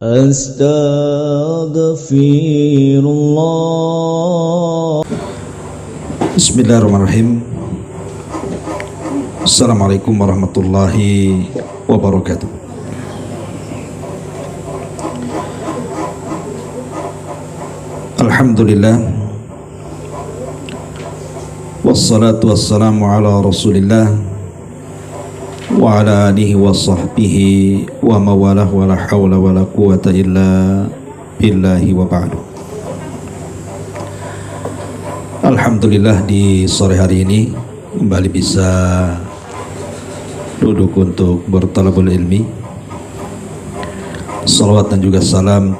Astaghfirullah. Bismillahirrahmanirrahim. Assalamualaikum warahmatullahi wabarakatuh. Alhamdulillah, wassalatu wassalamu ala rasulillah wa ala alihi wa sahbihi wa mawalah wa la hawla wa la quwata illa billahi wa ba'du. Alhamdulillah, di sore hari ini kembali bisa duduk untuk bertalabul ilmi. Salawat dan juga salam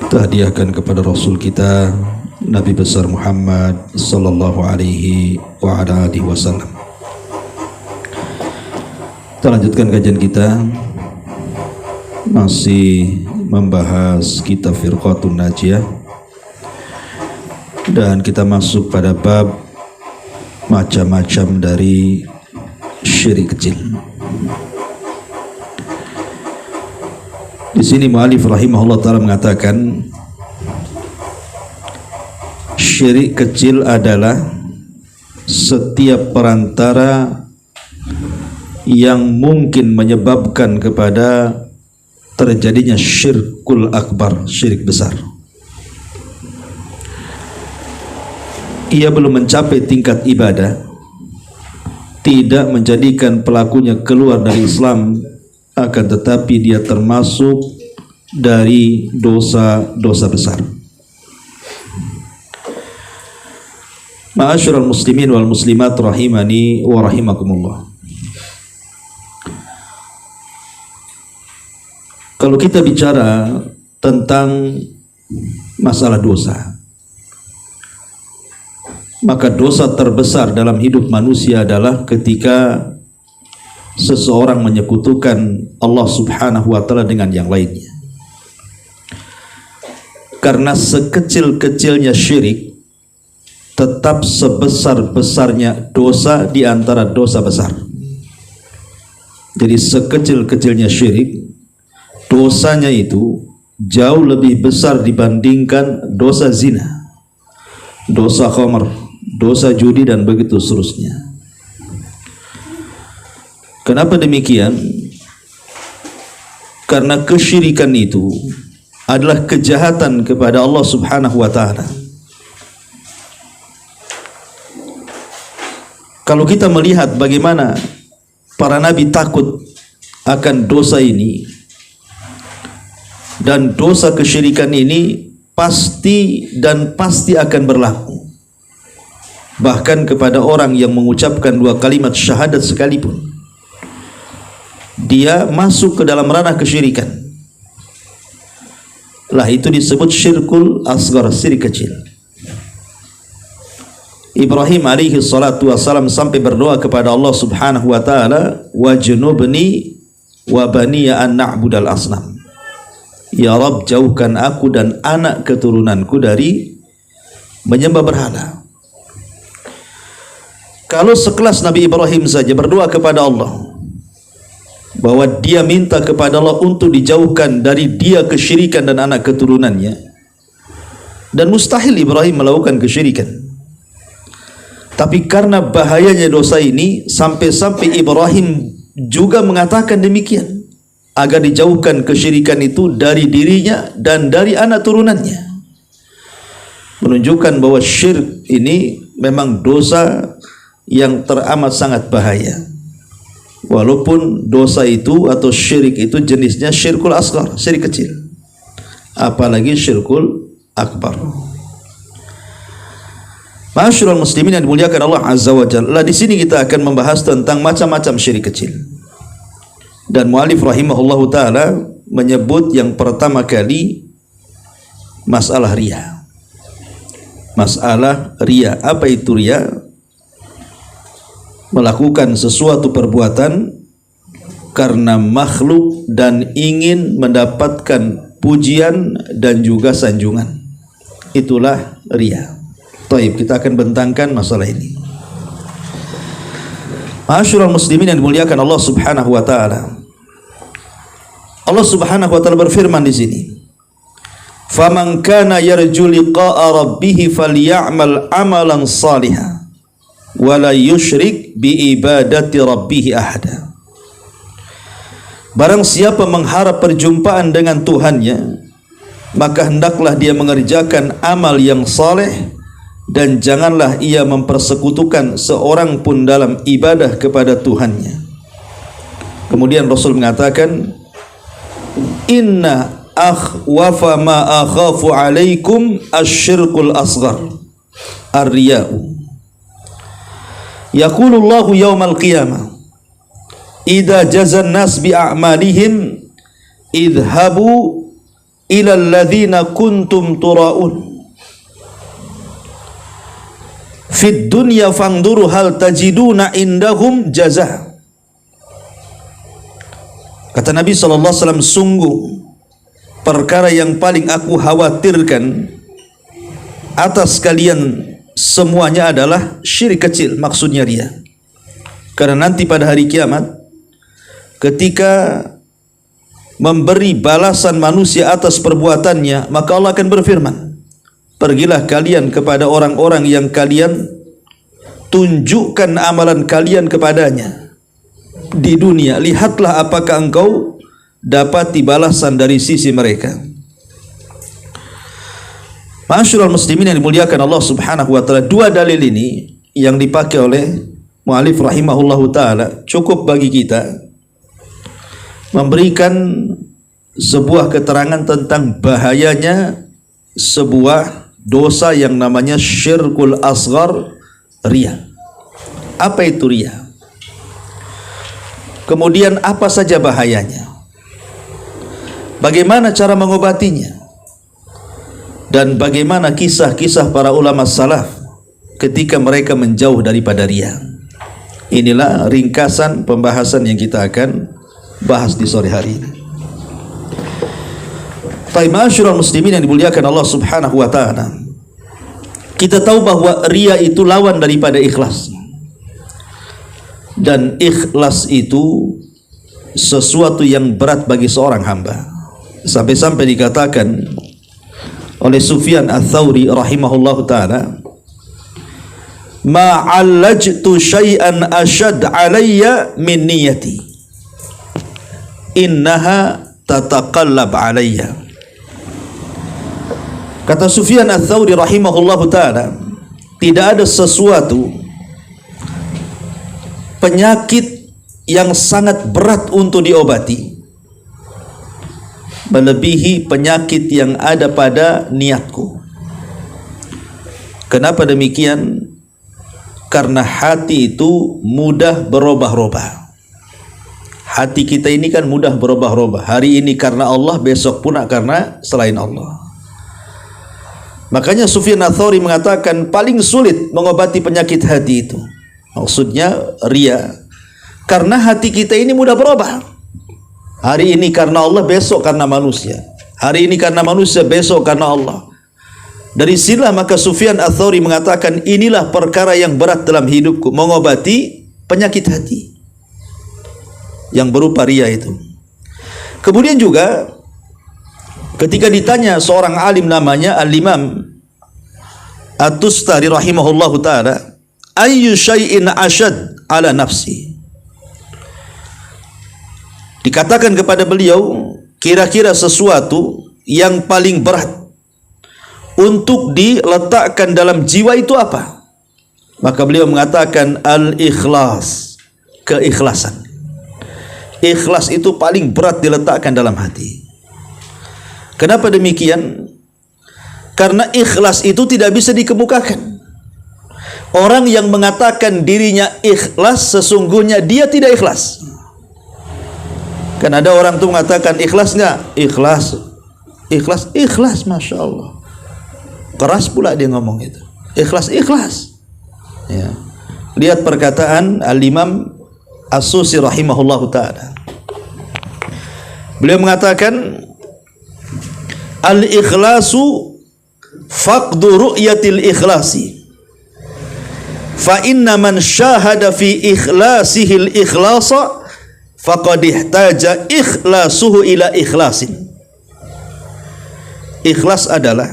kita hadiahkan kepada Rasul kita Nabi besar Muhammad sallallahu alaihi wa ala alihi wasallam. Kita lanjutkan kajian kita, masih membahas kitab Firqatun Najiyah, dan kita masuk pada bab macam-macam dari syirik kecil. Di sini mu'allif rahimahullah ta'ala mengatakan syirik kecil adalah setiap perantara yang mungkin menyebabkan kepada terjadinya syirkul akbar, syirik besar. Ia belum mencapai tingkat ibadah, tidak menjadikan pelakunya keluar dari Islam, akan tetapi dia termasuk dari dosa-dosa besar. Ma'asyiral muslimin wal muslimat rahimani wa rahimakumullah. Kalau kita bicara tentang masalah dosa, maka dosa terbesar dalam hidup manusia adalah ketika seseorang menyekutukan Allah subhanahu wa ta'ala dengan yang lainnya. Karena sekecil-kecilnya syirik tetap sebesar-besarnya dosa di antara dosa besar. Jadi sekecil-kecilnya syirik, dosanya itu jauh lebih besar dibandingkan dosa zina, dosa khamr, dosa judi, dan begitu seterusnya. Kenapa demikian? Karena kesyirikan itu adalah kejahatan kepada Allah subhanahu wa ta'ala. Kalau kita melihat bagaimana para nabi takut akan dosa ini, dan dosa kesyirikan ini pasti akan berlaku, bahkan kepada orang yang mengucapkan dua kalimat syahadat sekalipun, dia masuk ke dalam ranah kesyirikan. Lah itu disebut syirkul asghar, syirik kecil. Ibrahim alaihi salatu wassalam sampai berdoa kepada Allah subhanahu wa ta'ala, wajnubni wa baniya an na'budal asnam. Ya Rabb, jauhkan aku dan anak keturunanku dari menyembah berhala. Kalau sekelas Nabi Ibrahim saja berdoa kepada Allah bahwa dia minta kepada Allah untuk dijauhkan dari dia kesyirikan dan anak keturunannya, dan mustahil Ibrahim melakukan kesyirikan, tapi karena bahayanya dosa ini sampai-sampai Ibrahim juga mengatakan demikian, agar dijauhkan kesyirikan itu dari dirinya dan dari anak turunannya, menunjukkan bahwa syirik ini memang dosa yang teramat sangat bahaya. Walaupun dosa itu atau syirik itu jenisnya syirkul asghar, syirik kecil, apalagi syirkul akbar. Ma'asyiral muslimin yang dimuliakan Allah azza wa jalla, di sini kita akan membahas tentang macam-macam syirik kecil. Dan mu'alif rahimahullahu ta'ala menyebut yang pertama kali masalah riya. Masalah riya. Apa itu riya? Melakukan sesuatu perbuatan karena makhluk dan ingin mendapatkan pujian dan juga sanjungan. Itulah riya. Taib, kita akan bentangkan masalah ini. Ma'asyiral muslimin yang dimuliakan Allah subhanahu wa ta'ala, Allah Subhanahu wa taala berfirman di sini, "Faman kana yarju liqa'a rabbih falyamal 'amalan shalihan wa la yusyrik bi ibadati rabbih ahada." Barang siapa mengharap perjumpaan dengan Tuhannya, maka hendaklah dia mengerjakan amal yang saleh dan janganlah ia mempersekutukan seorang pun dalam ibadah kepada Tuhannya. Kemudian Rasul mengatakan, "Inna akhwafa ma akhafu alaikum asyirkul asghar ar-riya'u." Yaqulullahu yawmal qiyamah, "Idza jazan nas bi a'malihim idhabu ila alladhina kuntum tura'un fid dunya fanduru hal tajiduna indahum jazaa." Kata Nabi SAW, sungguh perkara yang paling aku khawatirkan atas kalian semuanya adalah syirik kecil, maksudnya riya. Karena nanti pada hari kiamat, ketika memberi balasan manusia atas perbuatannya, maka Allah akan berfirman, "Pergilah kalian kepada orang-orang yang kalian tunjukkan amalan kalian kepadanya di dunia. Lihatlah apakah engkau dapati balasan dari sisi mereka." Ma'asyiral muslimin yang dimuliakan Allah Subhanahu wa taala, dua dalil ini yang dipakai oleh mu'alif rahimahullahu taala cukup bagi kita memberikan sebuah keterangan tentang bahayanya sebuah dosa yang namanya syirkul asghar, riya. Apa itu riya? Kemudian apa saja bahayanya? Bagaimana cara mengobatinya? Dan bagaimana kisah-kisah para ulama salaf ketika mereka menjauh daripada riya? Inilah ringkasan pembahasan yang kita akan bahas di sore hari ini. Ma'asyiral muslimin yang dimuliakan Allah Subhanahu wa taala, kita tahu bahwa riya itu lawan daripada ikhlas. Dan ikhlas itu sesuatu yang berat bagi seorang hamba. Sampai-sampai dikatakan oleh Sufyan Ats-Tsauri rahimahullahu taala, "Ma'allajtu syai'an asyad 'alayya min niyati. Innaha tataqallab 'alayya." Kata Sufyan Ats-Tsauri rahimahullahu taala, tidak ada sesuatu penyakit yang sangat berat untuk diobati melebihi penyakit yang ada pada niatku. Kenapa demikian? Karena hati itu mudah berubah-ubah. Hati kita ini kan mudah berubah-ubah. Hari ini karena Allah, besok pula karena selain Allah. Makanya Sufyan Ats-Tsauri mengatakan paling sulit mengobati penyakit hati itu, maksudnya riya, karena hati kita ini mudah berubah. Hari ini karena Allah, besok karena manusia. Hari ini karena manusia, besok karena Allah. Dari sinilah maka Sufyan Ats-Tsauri mengatakan, inilah perkara yang berat dalam hidupku, mengobati penyakit hati yang berupa riya itu. Kemudian juga ketika ditanya seorang alim namanya Al-Imam At-Tustari rahimahullahu ta'ala, ayyu syai'in asyad ala nafsi, dikatakan kepada beliau, kira-kira sesuatu yang paling berat untuk diletakkan dalam jiwa itu apa? Maka beliau mengatakan al-ikhlas, keikhlasan. Ikhlas itu paling berat diletakkan dalam hati. Kenapa demikian? Karena ikhlas itu tidak bisa dikemukakan. Orang yang mengatakan dirinya ikhlas, sesungguhnya dia tidak ikhlas. Kan ada orang tuh mengatakan ikhlas nggak? Ikhlas, ikhlas, ikhlas, masya Allah. Keras pula dia ngomong itu. Ikhlas, ikhlas. Ya. Lihat perkataan Al-Imam As-Susi rahimahullahu ta'ala. Beliau mengatakan, al-ikhlasu faqdu ru'yatil ikhlasi. Fa inna man syahada fi ikhlasihil ikhlasa faqad ihtaja ikhlasuhu ila ikhlasin. Ikhlas adalah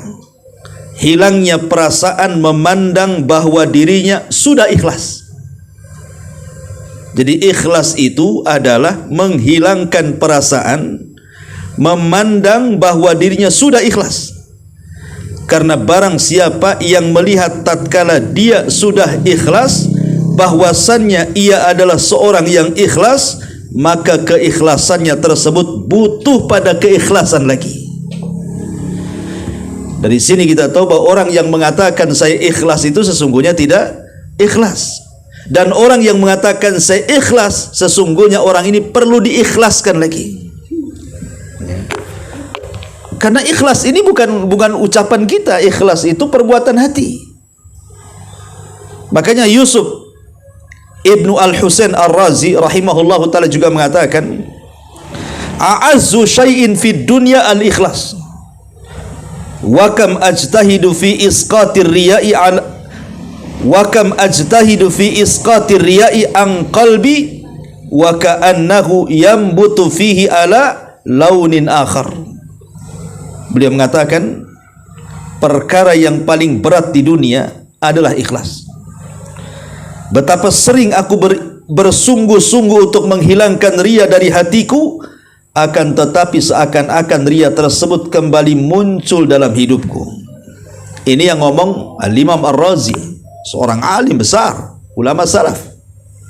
hilangnya perasaan memandang bahwa dirinya sudah ikhlas. Jadi ikhlas itu adalah menghilangkan perasaan memandang bahwa dirinya sudah ikhlas. Karena barang siapa yang melihat tatkala dia sudah ikhlas bahwasannya ia adalah seorang yang ikhlas, maka keikhlasannya tersebut butuh pada keikhlasan lagi. Dari sini kita tahu bahwa orang yang mengatakan saya ikhlas itu sesungguhnya tidak ikhlas. Dan orang yang mengatakan saya ikhlas, sesungguhnya orang ini perlu diikhlaskan lagi. Karena ikhlas ini bukan ucapan kita, ikhlas itu perbuatan hati. Makanya Yusuf Ibnu Al-Husain Ar-Razi rahimahullahu ta'ala juga mengatakan, a'azzu syai'in fid dunya al-ikhlas. Wa kam ajtahidu fi isqatir riya'i an qalbi wa ka'annahu yambutu fihi ala launin akhar. Beliau mengatakan perkara yang paling berat di dunia adalah ikhlas. Betapa sering aku bersungguh-sungguh untuk menghilangkan riya dari hatiku, akan tetapi seakan-akan riya tersebut kembali muncul dalam hidupku. Ini yang ngomong Al-Imam Ar-Razi, seorang alim besar, ulama salaf.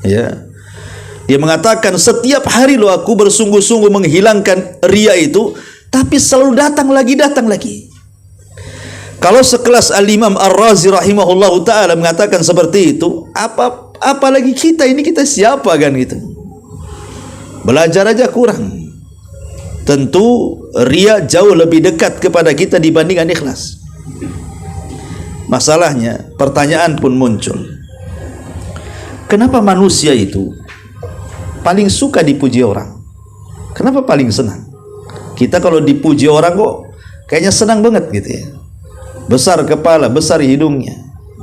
Ya. Dia mengatakan setiap hari loh aku bersungguh-sungguh menghilangkan riya itu, tapi selalu datang lagi. Kalau sekelas Al-Imam Ar-Razi rahimahullahu ta'ala mengatakan seperti itu, apalagi kita ini, kita siapa kan gitu. Belajar aja kurang. Tentu riya jauh lebih dekat kepada kita dibandingkan ikhlas. Masalahnya, pertanyaan pun muncul. Kenapa manusia itu paling suka dipuji orang? Kenapa paling senang? Kita kalau dipuji orang kok kayaknya senang banget gitu ya. Besar kepala, besar hidungnya.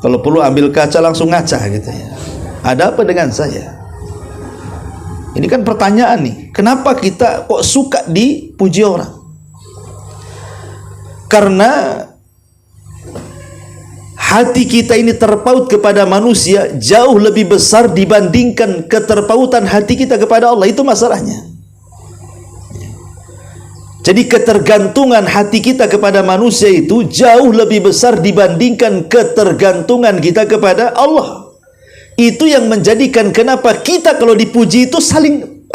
Kalau perlu ambil kaca langsung ngaca gitu ya. Ada apa dengan saya? Ini kan pertanyaan nih. Kenapa kita kok suka dipuji orang? Karena hati kita ini terpaut kepada manusia jauh lebih besar dibandingkan keterpautan hati kita kepada Allah. Itu masalahnya. Jadi ketergantungan hati kita kepada manusia itu jauh lebih besar dibandingkan ketergantungan kita kepada Allah. Itu yang menjadikan kenapa kita kalau dipuji itu saling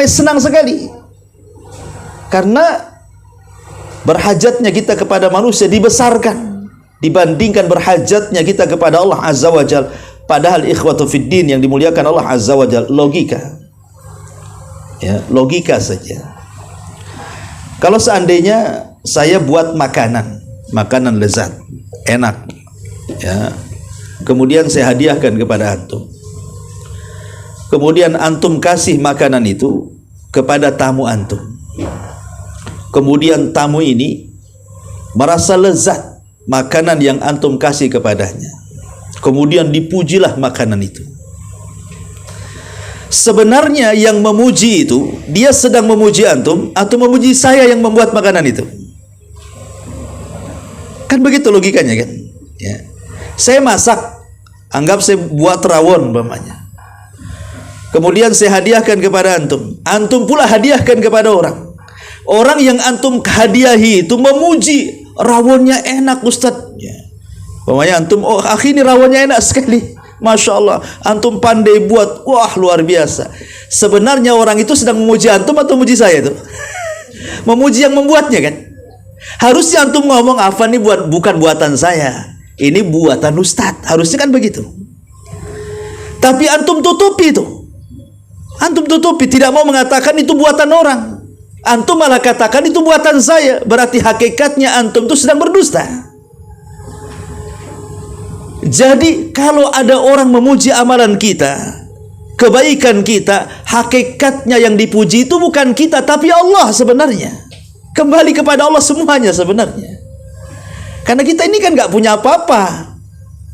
senang sekali. Karena berhajatnya kita kepada manusia dibesarkan dibandingkan berhajatnya kita kepada Allah Azza wa Jalla. Padahal ikhwatu fiddin yang dimuliakan Allah Azza wa Jalla, logika. Ya, logika saja. Kalau seandainya saya buat makanan lezat, enak, ya, kemudian saya hadiahkan kepada antum, kemudian antum kasih makanan itu kepada tamu antum, kemudian tamu ini merasa lezat makanan yang antum kasih kepadanya, kemudian dipujilah makanan itu. Sebenarnya yang memuji itu, dia sedang memuji antum atau memuji saya yang membuat makanan itu? Kan begitu logikanya kan? Ya. Saya masak, anggap saya buat rawon umpamanya. Kemudian saya hadiahkan kepada antum. Antum pula hadiahkan kepada orang. Orang yang antum hadiahi itu memuji, rawonnya enak Ustadz. Ya. Umpamanya antum, oh akhi ini rawonnya enak sekali. Masya Allah, antum pandai buat, wah luar biasa. Sebenarnya orang itu sedang memuji antum atau memuji saya itu? Memuji yang membuatnya kan? Harusnya antum ngomong, Afan ini bukan buatan saya, ini buatan Ustadz. Harusnya kan begitu. Tapi antum tutupi itu. Antum tutupi, tidak mau mengatakan itu buatan orang. Antum malah katakan itu buatan saya. Berarti hakikatnya antum itu sedang berdusta. Jadi kalau ada orang memuji amalan kita, kebaikan kita, hakikatnya yang dipuji itu bukan kita tapi Allah sebenarnya. Kembali kepada Allah semuanya sebenarnya. Karena kita ini kan nggak punya apa-apa,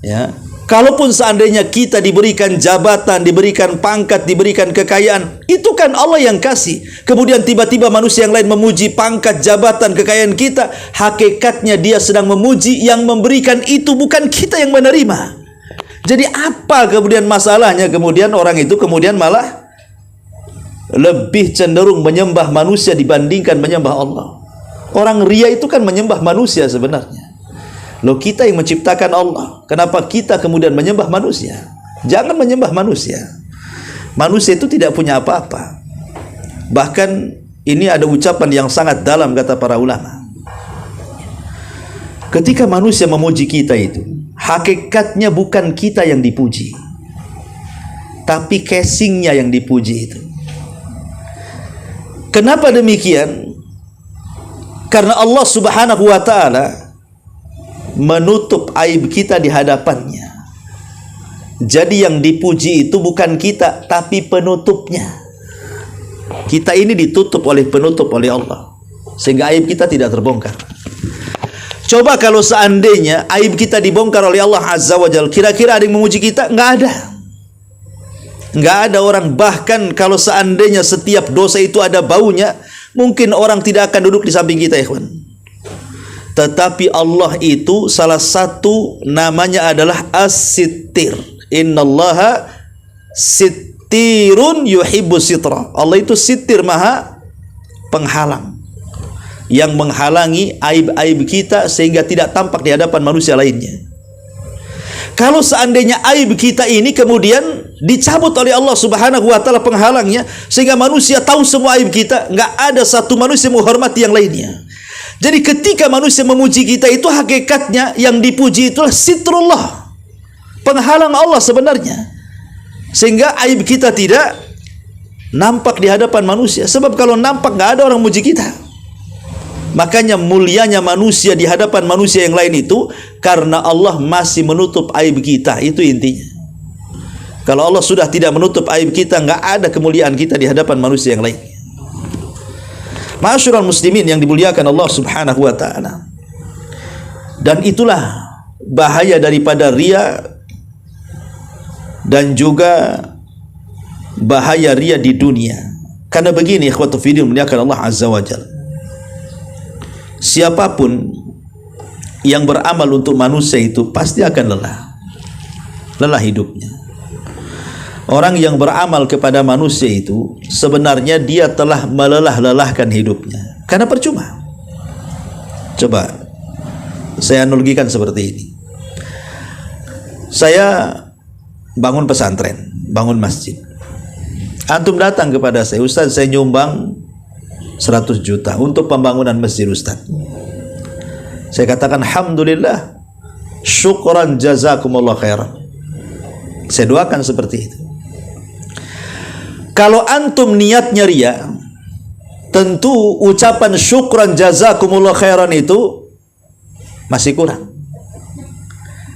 ya. Kalaupun seandainya kita diberikan jabatan, diberikan pangkat, diberikan kekayaan, itu kan Allah yang kasih. Kemudian tiba-tiba manusia yang lain memuji pangkat, jabatan, kekayaan kita, hakikatnya dia sedang memuji yang memberikan itu, bukan kita yang menerima. Jadi apa kemudian masalahnya? Kemudian orang itu kemudian malah lebih cenderung menyembah manusia dibandingkan menyembah Allah. Orang ria itu kan menyembah manusia sebenarnya. Loh, kita yang menciptakan Allah, kenapa kita kemudian menyembah manusia? Jangan menyembah manusia. Manusia itu tidak punya apa-apa. Bahkan ini ada ucapan yang sangat dalam kata para ulama. Ketika manusia memuji kita itu, hakikatnya bukan kita yang dipuji, tapi casingnya yang dipuji itu. Kenapa demikian? Karena Allah Subhanahu wa ta'ala menutup aib kita di hadapannya. Jadi yang dipuji itu bukan kita, tapi penutupnya. Kita ini ditutup oleh penutup, oleh Allah, sehingga aib kita tidak terbongkar. Coba kalau seandainya aib kita dibongkar oleh Allah Azza wa Jalla, kira-kira ada yang memuji kita? Nggak ada. Nggak ada orang. Bahkan kalau seandainya setiap dosa itu ada baunya, mungkin orang tidak akan duduk di samping kita, ikhwan. Tetapi Allah itu salah satu namanya adalah As-Sittir. Innallaha sittirun yuhibbus sitra. Allah itu sittir, maha penghalang, yang menghalangi aib-aib kita sehingga tidak tampak di hadapan manusia lainnya. Kalau seandainya aib kita ini kemudian dicabut oleh Allah Subhanahu wa ta'ala penghalangnya, sehingga manusia tahu semua aib kita, nggak ada satu manusia menghormati yang lainnya. Jadi ketika manusia memuji kita itu, hakikatnya yang dipuji itulah sitrullah, penghalang Allah sebenarnya, sehingga aib kita tidak nampak di hadapan manusia. Sebab kalau nampak, nggak ada orang muji kita. Makanya mulianya manusia di hadapan manusia yang lain itu karena Allah masih menutup aib kita. Itu intinya. Kalau Allah sudah tidak menutup aib kita, nggak ada kemuliaan kita di hadapan manusia yang lain. Ma'asyiral muslimin yang dimuliakan Allah Subhanahu wa ta'ala. Dan itulah bahaya daripada ria, dan juga bahaya ria di dunia. Karena begini, ikhwatu fiddin dimuliakan Allah Azza wa Jalla, siapapun yang beramal untuk manusia itu pasti akan lelah hidupnya. Orang yang beramal kepada manusia itu sebenarnya dia telah melelah-lelahkan hidupnya, karena percuma. Coba saya analogikan seperti ini. Saya bangun pesantren, bangun masjid. Antum datang kepada saya, Ustaz, saya nyumbang 100 juta untuk pembangunan masjid Ustaz. Saya katakan alhamdulillah, syukran jazakumullah khairan. Saya doakan seperti itu. Kalau antum niatnya ria, tentu ucapan syukran jazakumullah khairan itu masih kurang.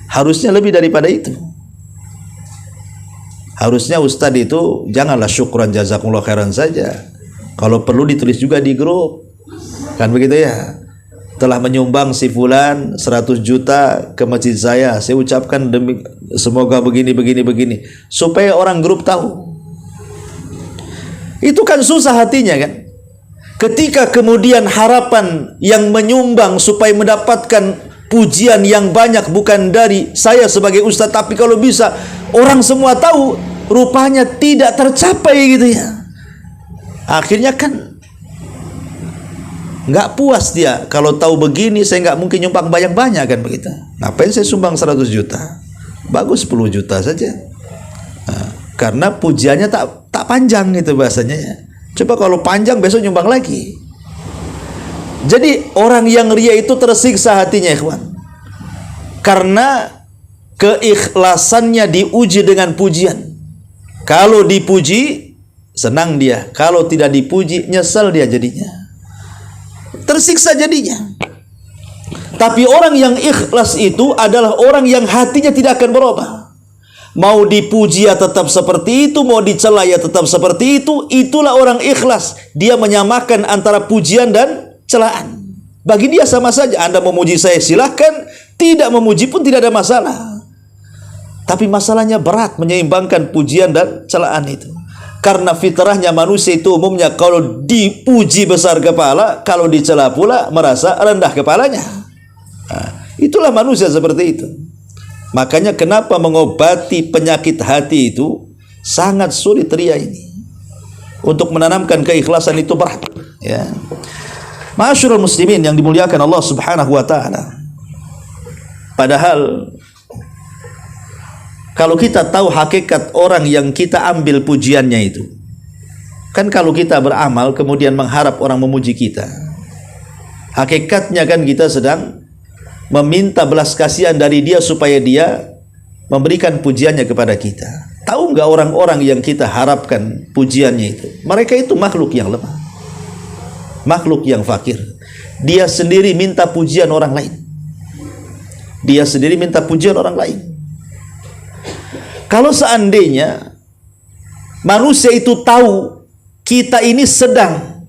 Harusnya lebih daripada itu. Harusnya Ustadz itu janganlah syukran jazakumullah khairan saja. Kalau perlu ditulis juga di grup, kan begitu ya. Telah menyumbang si fulan 100 juta ke masjid saya ucapkan demi semoga begini, supaya orang grup tahu. Itu kan susah hatinya kan. Ketika kemudian harapan yang menyumbang supaya mendapatkan pujian yang banyak bukan dari saya sebagai ustadz, tapi kalau bisa orang semua tahu, rupanya tidak tercapai gitu ya. Akhirnya kan nggak puas dia. Kalau tahu begini saya nggak mungkin nyumbang banyak-banyak kan begitu. Ngapain saya sumbang 100 juta? Bagus 10 juta saja. Nah, karena pujiannya tak panjang itu bahasanya ya. Coba kalau panjang besok nyumbang lagi. Jadi orang yang ria itu tersiksa hatinya, ikhwan. Karena keikhlasannya diuji dengan pujian. Kalau dipuji senang dia, kalau tidak dipuji nyesel dia jadinya. Tersiksa jadinya. Tapi orang yang ikhlas itu adalah orang yang hatinya tidak akan berubah. Mau dipuji ya tetap seperti itu, mau dicela ya tetap seperti itu. Itulah orang ikhlas. Dia menyamakan antara pujian dan celaan. Bagi dia sama saja. Anda memuji saya silahkan, tidak memuji pun tidak ada masalah. Tapi masalahnya berat menyeimbangkan pujian dan celaan itu. Karena fitrahnya manusia itu umumnya kalau dipuji besar kepala, kalau dicela pula merasa rendah kepalanya. Nah, itulah manusia seperti itu. Makanya kenapa mengobati penyakit hati itu sangat sulit ria ini. Untuk menanamkan keikhlasan itu berat, ya. Ma'asyiral muslimin yang dimuliakan Allah Subhanahu wa taala. Padahal kalau kita tahu hakikat orang yang kita ambil pujiannya itu, kan kalau kita beramal kemudian mengharap orang memuji kita, hakikatnya kan kita sedang meminta belas kasihan dari dia supaya dia memberikan pujiannya kepada kita. Tahu nggak orang-orang yang kita harapkan pujiannya itu, mereka itu makhluk yang lemah, makhluk yang fakir. Dia sendiri minta pujian orang lain. Dia sendiri minta pujian orang lain. Kalau seandainya manusia itu tahu kita ini sedang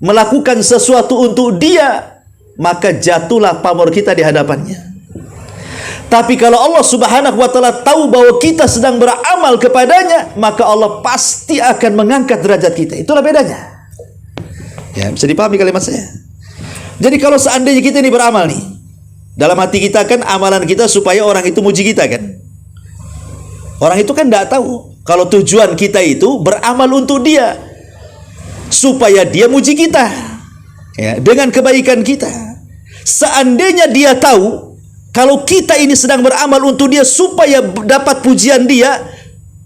melakukan sesuatu untuk dia, maka jatuhlah pamor kita di hadapannya. Tapi kalau Allah Subhanahu wa taala tahu bahwa kita sedang beramal kepadanya, maka Allah pasti akan mengangkat derajat kita. Itulah bedanya. Ya, bisa dipahami kalimat saya. Jadi kalau seandainya kita ini beramal nih, dalam hati kita kan amalan kita supaya orang itu muji kita kan. Orang itu kan tidak tahu kalau tujuan kita itu beramal untuk dia, supaya dia muji kita, ya, dengan kebaikan kita. Seandainya dia tahu kalau kita ini sedang beramal untuk dia supaya dapat pujian dia,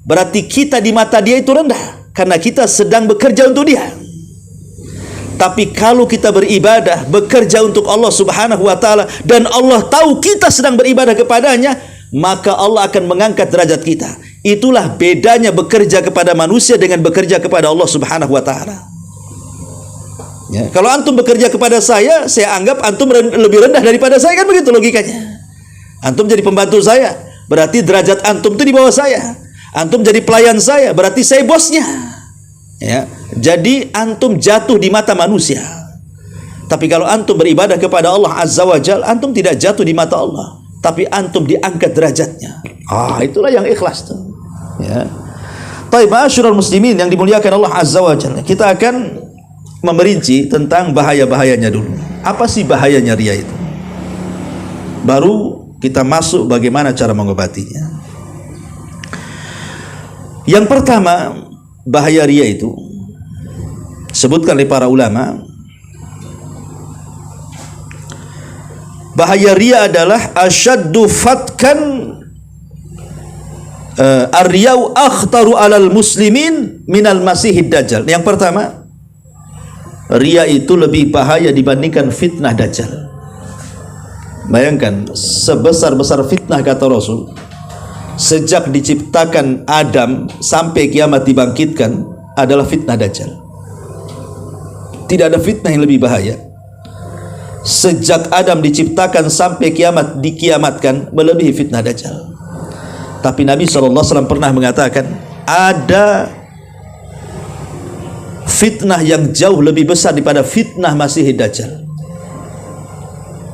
berarti kita di mata dia itu rendah karena kita sedang bekerja untuk dia. Tapi kalau kita beribadah, bekerja untuk Allah Subhanahu wa taala, dan Allah tahu kita sedang beribadah kepadanya, maka Allah akan mengangkat derajat kita. Itulah bedanya bekerja kepada manusia dengan bekerja kepada Allah Subhanahu wa taala. Ya, kalau antum bekerja kepada saya anggap antum lebih rendah daripada saya, kan begitu logikanya. Antum jadi pembantu saya, berarti derajat antum itu di bawah saya. Antum jadi pelayan saya, berarti saya bosnya. Ya, jadi antum jatuh di mata manusia. Tapi kalau antum beribadah kepada Allah Azza wa Jalla, antum tidak jatuh di mata Allah, tapi antum diangkat derajatnya. Itulah yang ikhlas tuh. Ya. Baik, ma'asyiral muslimin yang dimuliakan Allah Azza wa Jalla, kita akan memerinci tentang bahaya-bahayanya dulu. Apa sih bahayanya ria itu? Baru kita masuk bagaimana cara mengobatinya. Yang pertama, bahaya ria itu sebutkan oleh para ulama, bahaya ria adalah asyaddu fatkan, ar-riyau akhtaru alal muslimin minal masihid dajjal. Yang pertama, ria itu lebih bahaya dibandingkan fitnah dajjal. Bayangkan, sebesar-besar fitnah kata Rasul, sejak diciptakan Adam sampai kiamat dibangkitkan adalah fitnah dajjal. Tidak ada fitnah yang lebih bahaya. Sejak Adam diciptakan sampai kiamat dikiamatkan melebihi fitnah dajjal. Tapi Nabi SAW pernah mengatakan ada fitnah yang jauh lebih besar daripada fitnah Masih Dajjal.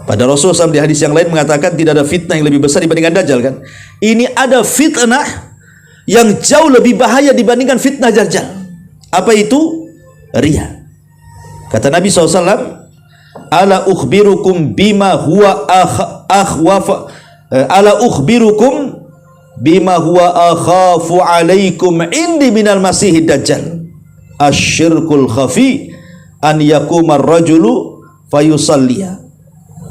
Pada Rasulullah SAW di hadis yang lain mengatakan tidak ada fitnah yang lebih besar dibandingkan Dajjal kan. Ini ada fitnah yang jauh lebih bahaya dibandingkan fitnah Dajjal. Apa itu? Ria. Kata Nabi SAW, ala ukhbirukum bima huwa akhwaf, ala ukhbirukum bima huwa akhafu alaikum indi minal masihid dajjal, asyirkul khafi an yakumar rajulu fayusalliya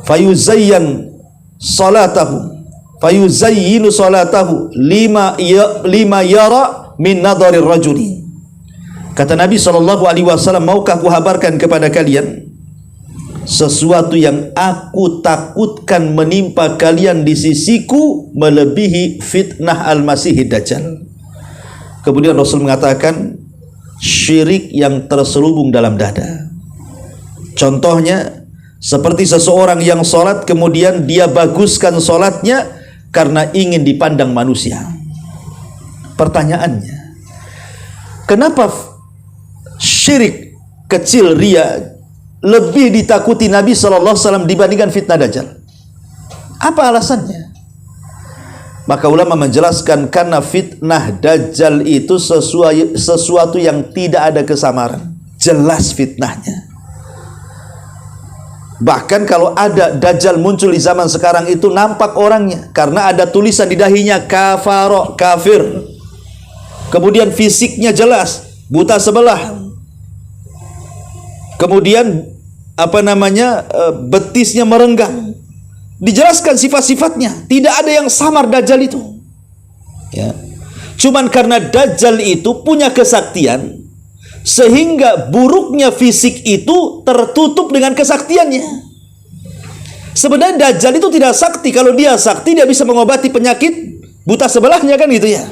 fayuzayyan salatahu fayuzayyinu salatahu lima yara min nadharir rajuli. Kata Nabi SAW, maukah aku habarkan kepada kalian sesuatu yang aku takutkan menimpa kalian di sisiku melebihi fitnah al-masihid dajjal. Kemudian Rasul mengatakan syirik yang terselubung dalam dada. Contohnya seperti seseorang yang sholat kemudian dia baguskan sholatnya karena ingin dipandang manusia. Pertanyaannya, kenapa syirik kecil ria lebih ditakuti Nabi SAW dibandingkan fitnah dajjal? Apa alasannya? Maka ulama menjelaskan karena fitnah Dajjal itu sesuatu yang tidak ada kesamaran. Jelas fitnahnya. Bahkan kalau ada Dajjal muncul di zaman sekarang itu nampak orangnya, karena ada tulisan di dahinya kafaro, kafir. Kemudian fisiknya jelas, buta sebelah. Kemudian betisnya merenggang. Dijelaskan sifat-sifatnya. Tidak ada yang samar Dajjal itu. Ya. Cuman karena Dajjal itu punya kesaktian, sehingga buruknya fisik itu tertutup dengan kesaktiannya. Sebenarnya Dajjal itu tidak sakti. Kalau dia sakti, dia bisa mengobati penyakit buta sebelahnya, kan gitu ya.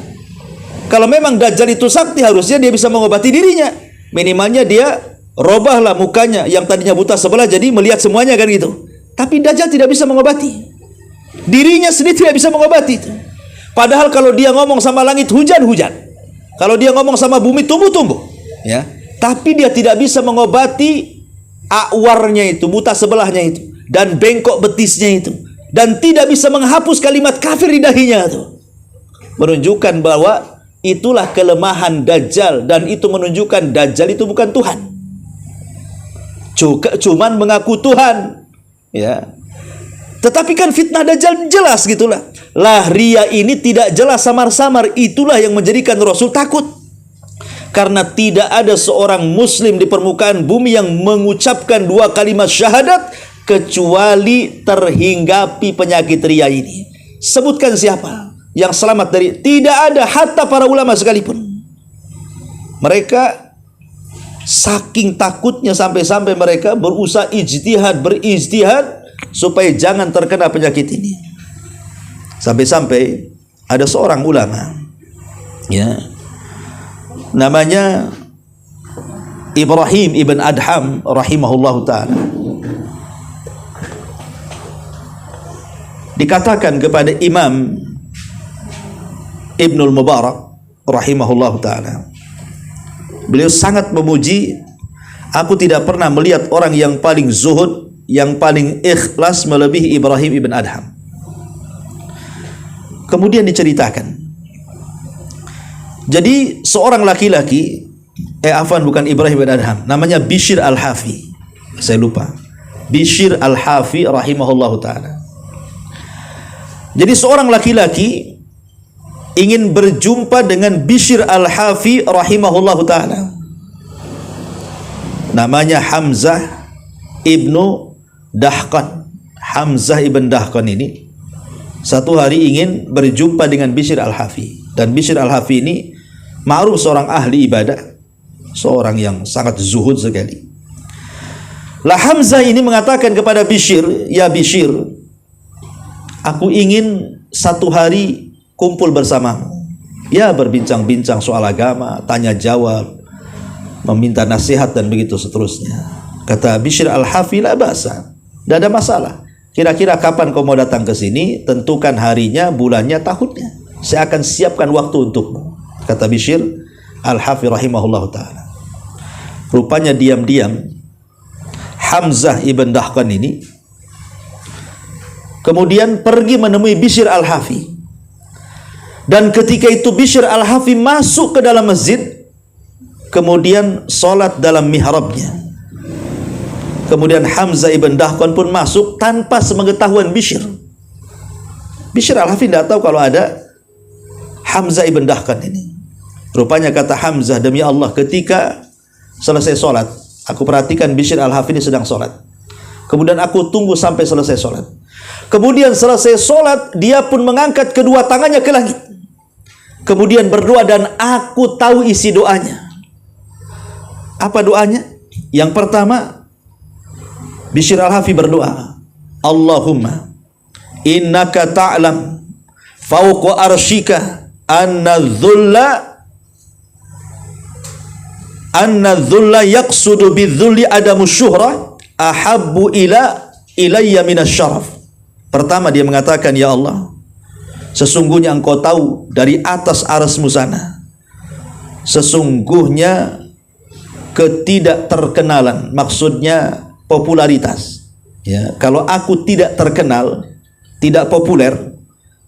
Kalau memang Dajjal itu sakti, harusnya dia bisa mengobati dirinya. Minimalnya dia robahlah mukanya yang tadinya buta sebelah jadi melihat semuanya, kan gitu. Tapi Dajjal tidak bisa mengobati. Dirinya sendiri tidak bisa mengobati itu. Padahal kalau dia ngomong sama langit, hujan-hujan. Kalau dia ngomong sama bumi, tumbuh-tumbuh. Ya. Tapi dia tidak bisa mengobati awarnya itu, buta sebelahnya itu, dan bengkok betisnya itu, dan tidak bisa menghapus kalimat kafir di dahinya itu. Menunjukkan bahwa itulah kelemahan Dajjal, dan itu menunjukkan Dajjal itu bukan Tuhan. Cuman mengaku Tuhan. Ya. Tetapi kan fitnah Dajjal jelas gitulah. Lah ria ini tidak jelas, samar-samar. Itulah yang menjadikan Rasul takut. Karena tidak ada seorang muslim di permukaan bumi yang mengucapkan 2 kalimat syahadat kecuali terhinggapi penyakit ria ini. Sebutkan siapa yang selamat dari? Tidak ada, hatta para ulama sekalipun. Mereka saking takutnya sampai-sampai mereka berusaha berijtihad supaya jangan terkena penyakit ini. Sampai-sampai ada seorang ulama, ya, namanya Ibrahim ibn Adham rahimahullahu ta'ala. Dikatakan kepada Imam Ibnul Mubarak rahimahullahu ta'ala, beliau sangat memuji, aku tidak pernah melihat orang yang paling zuhud, yang paling ikhlas melebihi Ibrahim ibn Adham. Kemudian diceritakan, jadi seorang laki-laki, bukan Ibrahim ibn Adham, namanya Bishr al-Hafi, saya lupa, Bishr al-Hafi rahimahullahu ta'ala. Jadi seorang laki-laki ingin berjumpa dengan Bishr al-Hafi rahimahullahu ta'ala. Namanya Hamzah ibnu Dahqan. Hamzah ibn Dahqan ini satu hari ingin berjumpa dengan Bishr al-Hafi. Dan Bishr al-Hafi ini ma'ruf seorang ahli ibadah, seorang yang sangat zuhud sekali. Lah Hamzah ini mengatakan kepada Bishr, ya Bishr, aku ingin satu hari kumpul bersamamu, ya berbincang-bincang soal agama, tanya jawab, meminta nasihat dan begitu seterusnya. Kata Bishr al-Hafi, la ba'sa, tidak ada masalah. Kira-kira kapan kau mau datang ke sini? Tentukan harinya, bulannya, tahunnya. Saya akan siapkan waktu untukmu. Kata Bishr al-Hafi rahimahullah ta'ala. Rupanya diam-diam Hamzah ibn Dahqan ini kemudian pergi menemui Bishr al-Hafi. Dan ketika itu Bishr al-Hafi masuk ke dalam masjid, kemudian sholat dalam mihrabnya. Kemudian Hamzah ibn Dahqan pun masuk tanpa sepengetahuan Bishr. Bishr al-Hafi tidak tahu kalau ada Hamzah ibn Dahqan ini. Rupanya kata Hamzah, demi Allah, ketika selesai sholat, aku perhatikan Bishr al-Hafi ini sedang sholat. Kemudian aku tunggu sampai selesai sholat. Kemudian selesai sholat, dia pun mengangkat kedua tangannya ke langit. Kemudian berdoa, dan aku tahu isi doanya. Apa doanya? Yang pertama, Bishr al-Hafi berdoa, Allahumma innaka ta'lam fawqa arshika anna dhulla yaqsudu bidhulli adamu syuhrah ahabbu ilayya minasyaraf. Pertama dia mengatakan, ya Allah, sesungguhnya engkau tahu dari atas arsy-Mu sana, sesungguhnya ketidakterkenalan, maksudnya popularitas. Ya, kalau aku tidak terkenal, tidak populer,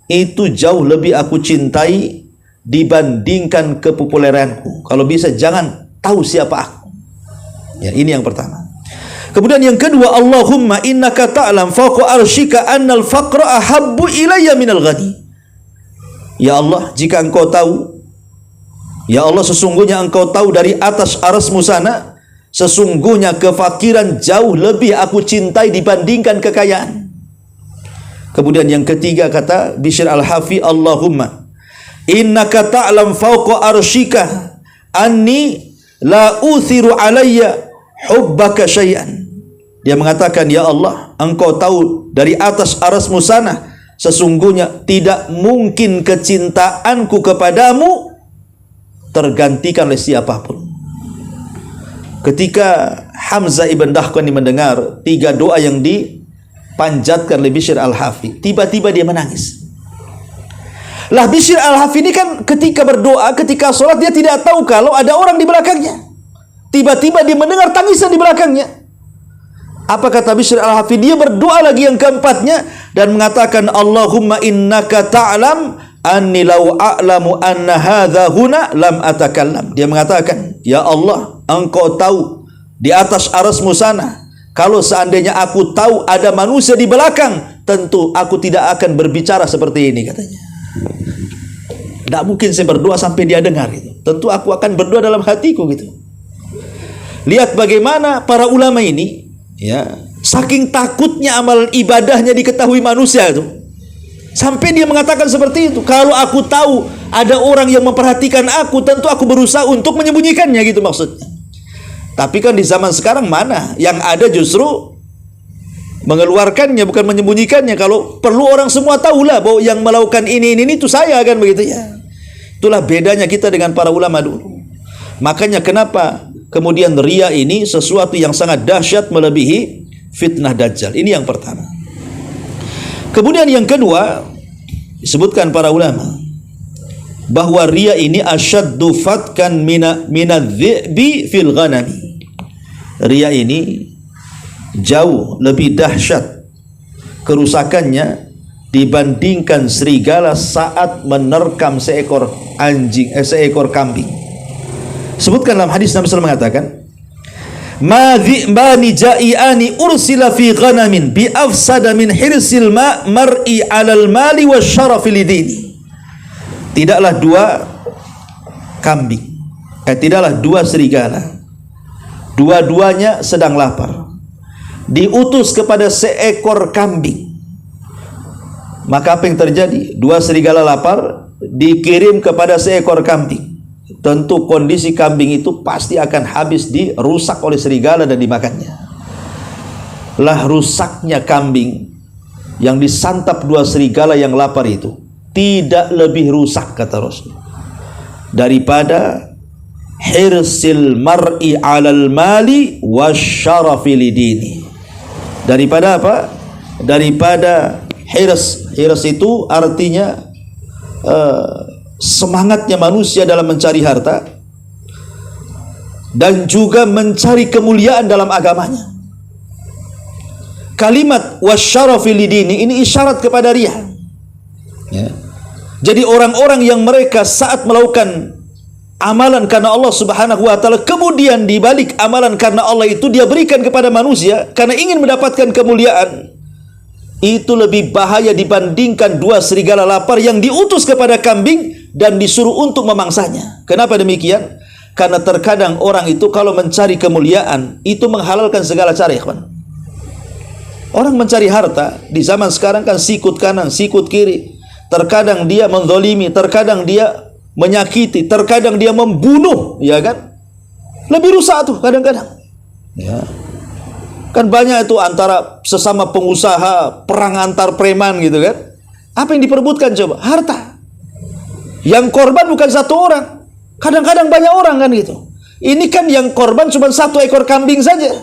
itu jauh lebih aku cintai dibandingkan kepopuleranku. Kalau bisa jangan tahu siapa aku. Ya, ini yang pertama. Kemudian yang kedua, Allahumma innaka ta'lam fawqa arsyika annal faqra ahabbu ilayya minal ghani. Ya Allah, jika engkau tahu, ya Allah, sesungguhnya engkau tahu dari atas arasmu sana, sesungguhnya kefakiran jauh lebih aku cintai dibandingkan kekayaan. Kemudian yang ketiga kata Bishr al-Hafi, Allahumma innaka ta'lam fawqa arsyika anni la uthiru alayya hubbaka syai'an. Dia mengatakan, ya Allah, engkau tahu dari atas arasmu sana, sesungguhnya tidak mungkin kecintaanku kepadamu tergantikan oleh siapapun. Ketika Hamzah ibn Dahqani mendengar 3 doa yang dipanjatkan oleh Bishr al-Hafi, tiba-tiba dia menangis. Lah Bishr al-Hafi ini kan ketika berdoa, ketika sholat, dia tidak tahu kalau ada orang di belakangnya. Tiba-tiba dia mendengar tangisan di belakangnya. Apa kata Bishr al-Hafi? Dia berdoa lagi yang keempatnya dan mengatakan, Allahumma innaka ta'lam anni law a'lamu anna hadha huna lam atakallam. Dia mengatakan, ya Allah, engkau tahu di atas arasmu sana, kalau seandainya aku tahu ada manusia di belakang, tentu aku tidak akan berbicara seperti ini, katanya. Tidak mungkin saya berdoa sampai dia dengar gitu. Tentu aku akan berdoa dalam hatiku gitu. Lihat bagaimana para ulama ini, ya, saking takutnya amalan ibadahnya diketahui manusia itu, sampai dia mengatakan seperti itu. Kalau aku tahu ada orang yang memperhatikan aku, tentu aku berusaha untuk menyembunyikannya, gitu maksudnya. Tapi kan di zaman sekarang mana yang ada justru mengeluarkannya, bukan menyembunyikannya. Kalau perlu orang semua tahulah bahwa yang melakukan ini itu saya, kan begitu ya. Itulah bedanya kita dengan para ulama dulu. Makanya kenapa kemudian riya ini sesuatu yang sangat dahsyat melebihi fitnah Dajjal. Ini yang pertama. Kemudian yang kedua, disebutkan para ulama bahwa riya ini asyaddu fatkan minadh-dhi'bi fil ghanami. Riya ini jauh lebih dahsyat kerusakannya dibandingkan serigala saat menerkam seekor seekor kambing. Sebutkan dalam hadis Nabi SAW mengatakan, ma dhi'bani ja'iani ursila fi ghanamin bi afsada min hirsil mar'i 'alal mali wasyarafi lidini. Tidaklah dua serigala, dua-duanya sedang lapar, diutus kepada seekor kambing. Maka apa yang terjadi? 2 serigala lapar dikirim kepada seekor kambing. Tentu kondisi kambing itu pasti akan habis dirusak oleh serigala dan dimakannya. Lah rusaknya kambing yang disantap 2 serigala yang lapar itu tidak lebih rusak, kata Rasul, daripada hirsil mar'i 'alal mali wasyarafi lidini. Daripada apa? Daripada hirs. Hirs itu artinya semangatnya manusia dalam mencari harta dan juga mencari kemuliaan dalam agamanya. Kalimat wasyarafi lidini ini isyarat kepada riya, ya. Jadi orang-orang yang mereka saat melakukan amalan karena Allah Subhanahu wa taala, kemudian dibalik amalan karena Allah itu dia berikan kepada manusia karena ingin mendapatkan kemuliaan, itu lebih bahaya dibandingkan 2 serigala lapar yang diutus kepada kambing dan disuruh untuk memangsanya. Kenapa demikian? Karena terkadang orang itu kalau mencari kemuliaan itu menghalalkan segala cara, ikhwan. Orang mencari harta di zaman sekarang kan sikut kanan, sikut kiri. Terkadang dia menzalimi, terkadang dia menyakiti, terkadang dia membunuh, ya kan? Lebih rusak tuh kadang-kadang. Ya. Kan banyak itu antara sesama pengusaha, perang antar preman gitu kan. Apa yang diperebutkan coba? Harta. Yang korban bukan 1 orang, kadang-kadang banyak orang kan gitu. Ini kan yang korban cuma 1 ekor kambing saja.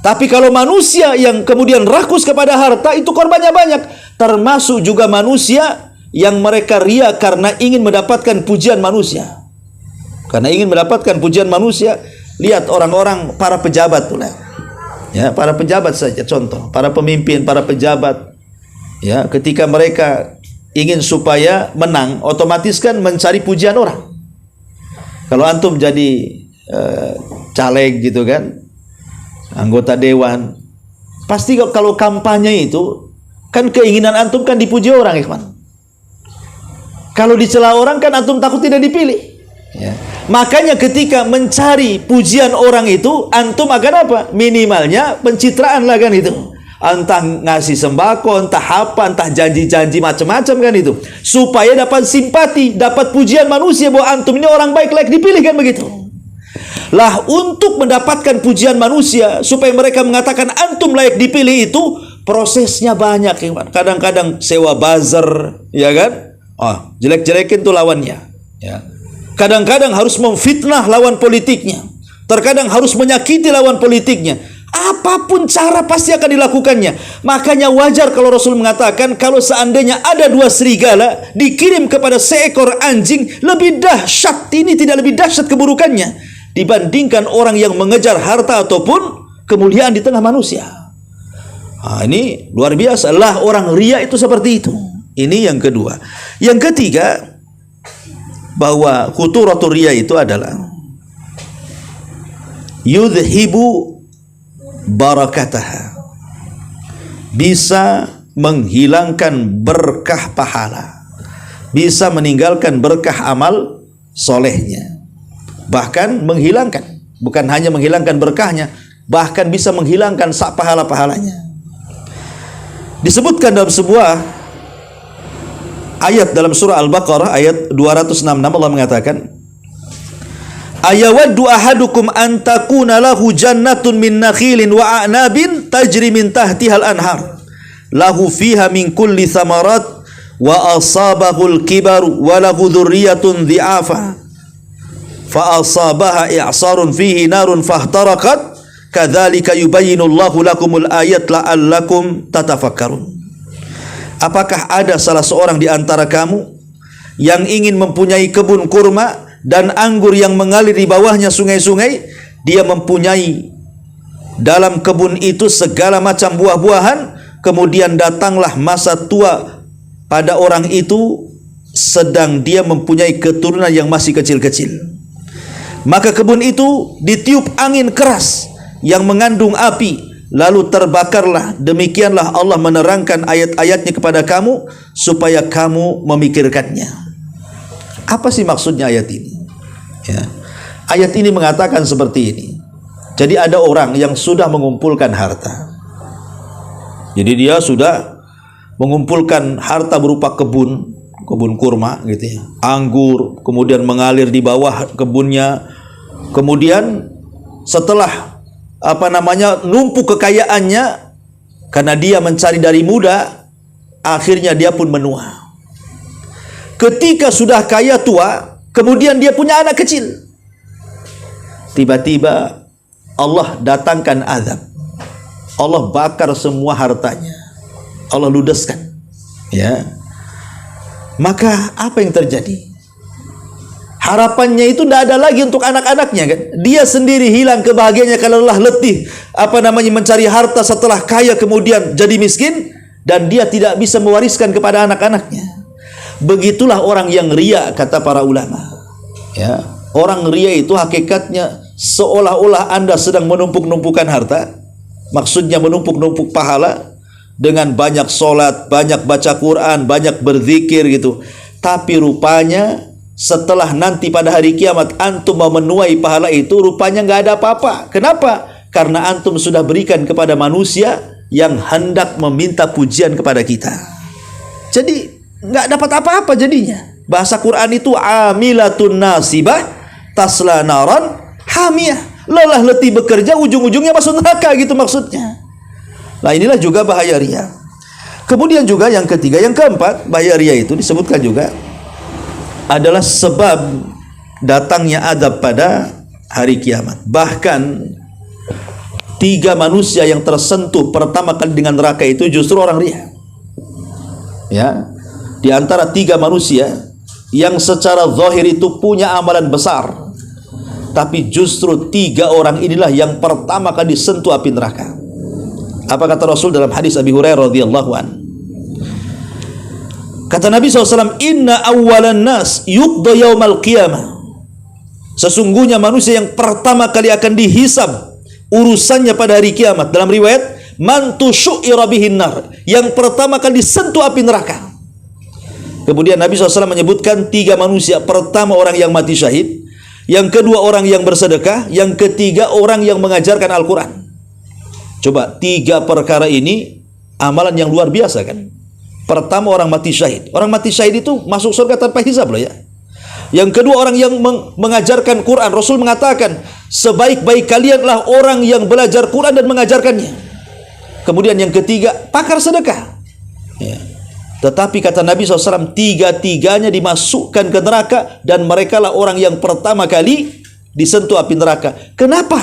Tapi kalau manusia yang kemudian rakus kepada harta, itu korbannya banyak. Termasuk juga manusia yang mereka riya karena ingin mendapatkan pujian manusia. Karena ingin mendapatkan pujian manusia, lihat orang-orang, para pejabat tuh lah. Ya, para pejabat saja contoh, para pemimpin, para pejabat, ya, ketika mereka ingin supaya menang, otomatis kan mencari pujian orang. Kalau antum jadi caleg gitu kan, anggota dewan, pasti kalau kampanye itu kan keinginan antum kan dipuji orang, ikhwan. Kalau dicela orang kan antum takut tidak dipilih. Ya. Makanya ketika mencari pujian orang itu, antum akan apa? Minimalnya pencitraan lah kan itu. Entah ngasih sembako, entah apa, entah janji-janji macam-macam kan itu. Supaya dapat simpati, dapat pujian manusia bahwa antum ini orang baik, layak dipilih kan begitu. Lah untuk mendapatkan pujian manusia supaya mereka mengatakan antum layak dipilih itu prosesnya banyak. Kadang-kadang sewa buzzer, ya kan? Jelek-jelekin tuh lawannya. Ya. Kadang-kadang harus memfitnah lawan politiknya. Terkadang harus menyakiti lawan politiknya. Apapun cara pasti akan dilakukannya. Makanya wajar kalau Rasul mengatakan kalau seandainya ada 2 serigala dikirim kepada seekor anjing, lebih dahsyat, ini tidak lebih dahsyat keburukannya dibandingkan orang yang mengejar harta ataupun kemuliaan di tengah manusia. Ini luar biasa. Lah orang ria itu seperti itu. Ini yang kedua. Yang ketiga, bahwa khuturatul riya itu adalah yudhibu barakataha, bisa menghilangkan berkah pahala, bisa meninggalkan berkah amal solehnya, bahkan menghilangkan, bukan hanya menghilangkan berkahnya, bahkan bisa menghilangkan sak pahala-pahalanya. Disebutkan dalam sebuah ayat dalam surah Al-Baqarah ayat 266, Allah mengatakan, ayawaddu ahadukum an takuna lahu jannatun min nakhilin wa a'nabin tajri min tahtihal anhar lahu fiha min kulli thamarat wa asabahul kibaru wa lahu dhurriyyatun dhi'afa fa asabaha i'sarun fihi narun fahtarakat kadzalika yubayyinullahu lakumul ayat la'allakum tatafakkarun. Apakah ada salah seorang di antara kamu yang ingin mempunyai kebun kurma dan anggur yang mengalir di bawahnya sungai-sungai? Dia mempunyai dalam kebun itu segala macam buah-buahan, kemudian datanglah masa tua pada orang itu sedang dia mempunyai keturunan yang masih kecil-kecil. Maka kebun itu ditiup angin keras yang mengandung api, lalu terbakarlah. Demikianlah Allah menerangkan ayat-ayatnya kepada kamu supaya kamu memikirkannya. Apa sih maksudnya ayat ini? Ya. Ayat ini mengatakan seperti ini. Jadi ada orang yang sudah mengumpulkan harta. Jadi dia sudah mengumpulkan harta berupa kebun kurma gitu ya, anggur, kemudian mengalir di bawah kebunnya. Kemudian setelah numpuk kekayaannya, karena dia mencari dari muda, akhirnya dia pun menua. Ketika sudah kaya tua, kemudian dia punya anak kecil. Tiba-tiba Allah datangkan azab. Allah bakar semua hartanya. Allah ludeskan. Ya. Maka apa yang terjadi? Harapannya itu tidak ada lagi untuk anak-anaknya kan. Dia sendiri hilang kebahagiaannya kalau lelah letih mencari harta setelah kaya kemudian jadi miskin, dan dia tidak bisa mewariskan kepada anak-anaknya. Begitulah orang yang ria, kata para ulama. Ya, orang ria itu hakikatnya seolah-olah Anda sedang menumpuk-numpukan harta. Maksudnya menumpuk-numpuk pahala dengan banyak sholat, banyak baca Quran, banyak berzikir gitu. Tapi rupanya setelah nanti pada hari kiamat antum mau menuai pahala itu, rupanya nggak ada apa-apa. Kenapa? Karena antum sudah berikan kepada manusia yang hendak meminta pujian kepada kita. Jadi nggak dapat apa-apa jadinya. Bahasa Quran itu amilatun nasibah tasla naran hamiyah. Lelah letih bekerja, ujung-ujungnya masuk neraka gitu maksudnya. Nah inilah juga bahaya ria. Kemudian juga yang ketiga, yang keempat, bahaya ria itu disebutkan juga adalah sebab datangnya adab pada hari kiamat. Bahkan 3 manusia yang tersentuh pertama kali dengan neraka itu justru orang ria. Ya, di antara 3 manusia yang secara zahir itu punya amalan besar, tapi justru 3 orang inilah yang pertama kali disentuh api neraka. Apa kata Rasul dalam hadis Abi Hurairah radhiyallahu anhu? Kata Nabi SAW, inna awwalan nas yuqda yaumal qiyamah. Sesungguhnya manusia yang pertama kali akan dihisab urusannya pada hari kiamat. Dalam riwayat, man tusyu'ira bihin nar, yang pertama kali disentuh api neraka. Kemudian Nabi SAW menyebutkan 3 manusia. Pertama, orang yang mati syahid. Yang kedua, orang yang bersedekah. Yang ketiga, orang yang mengajarkan Al-Quran. Coba, 3 perkara ini amalan yang luar biasa kan. Pertama, orang mati syahid. Orang mati syahid itu masuk surga tanpa hisab loh ya. Yang kedua, orang yang mengajarkan Quran. Rasul mengatakan, sebaik-baik kalianlah orang yang belajar Quran dan mengajarkannya. Kemudian yang ketiga, pakar sedekah ya. Tetapi kata Nabi SAW, 3-tiganya dimasukkan ke neraka, dan mereka lah orang yang pertama kali disentuh api neraka. Kenapa?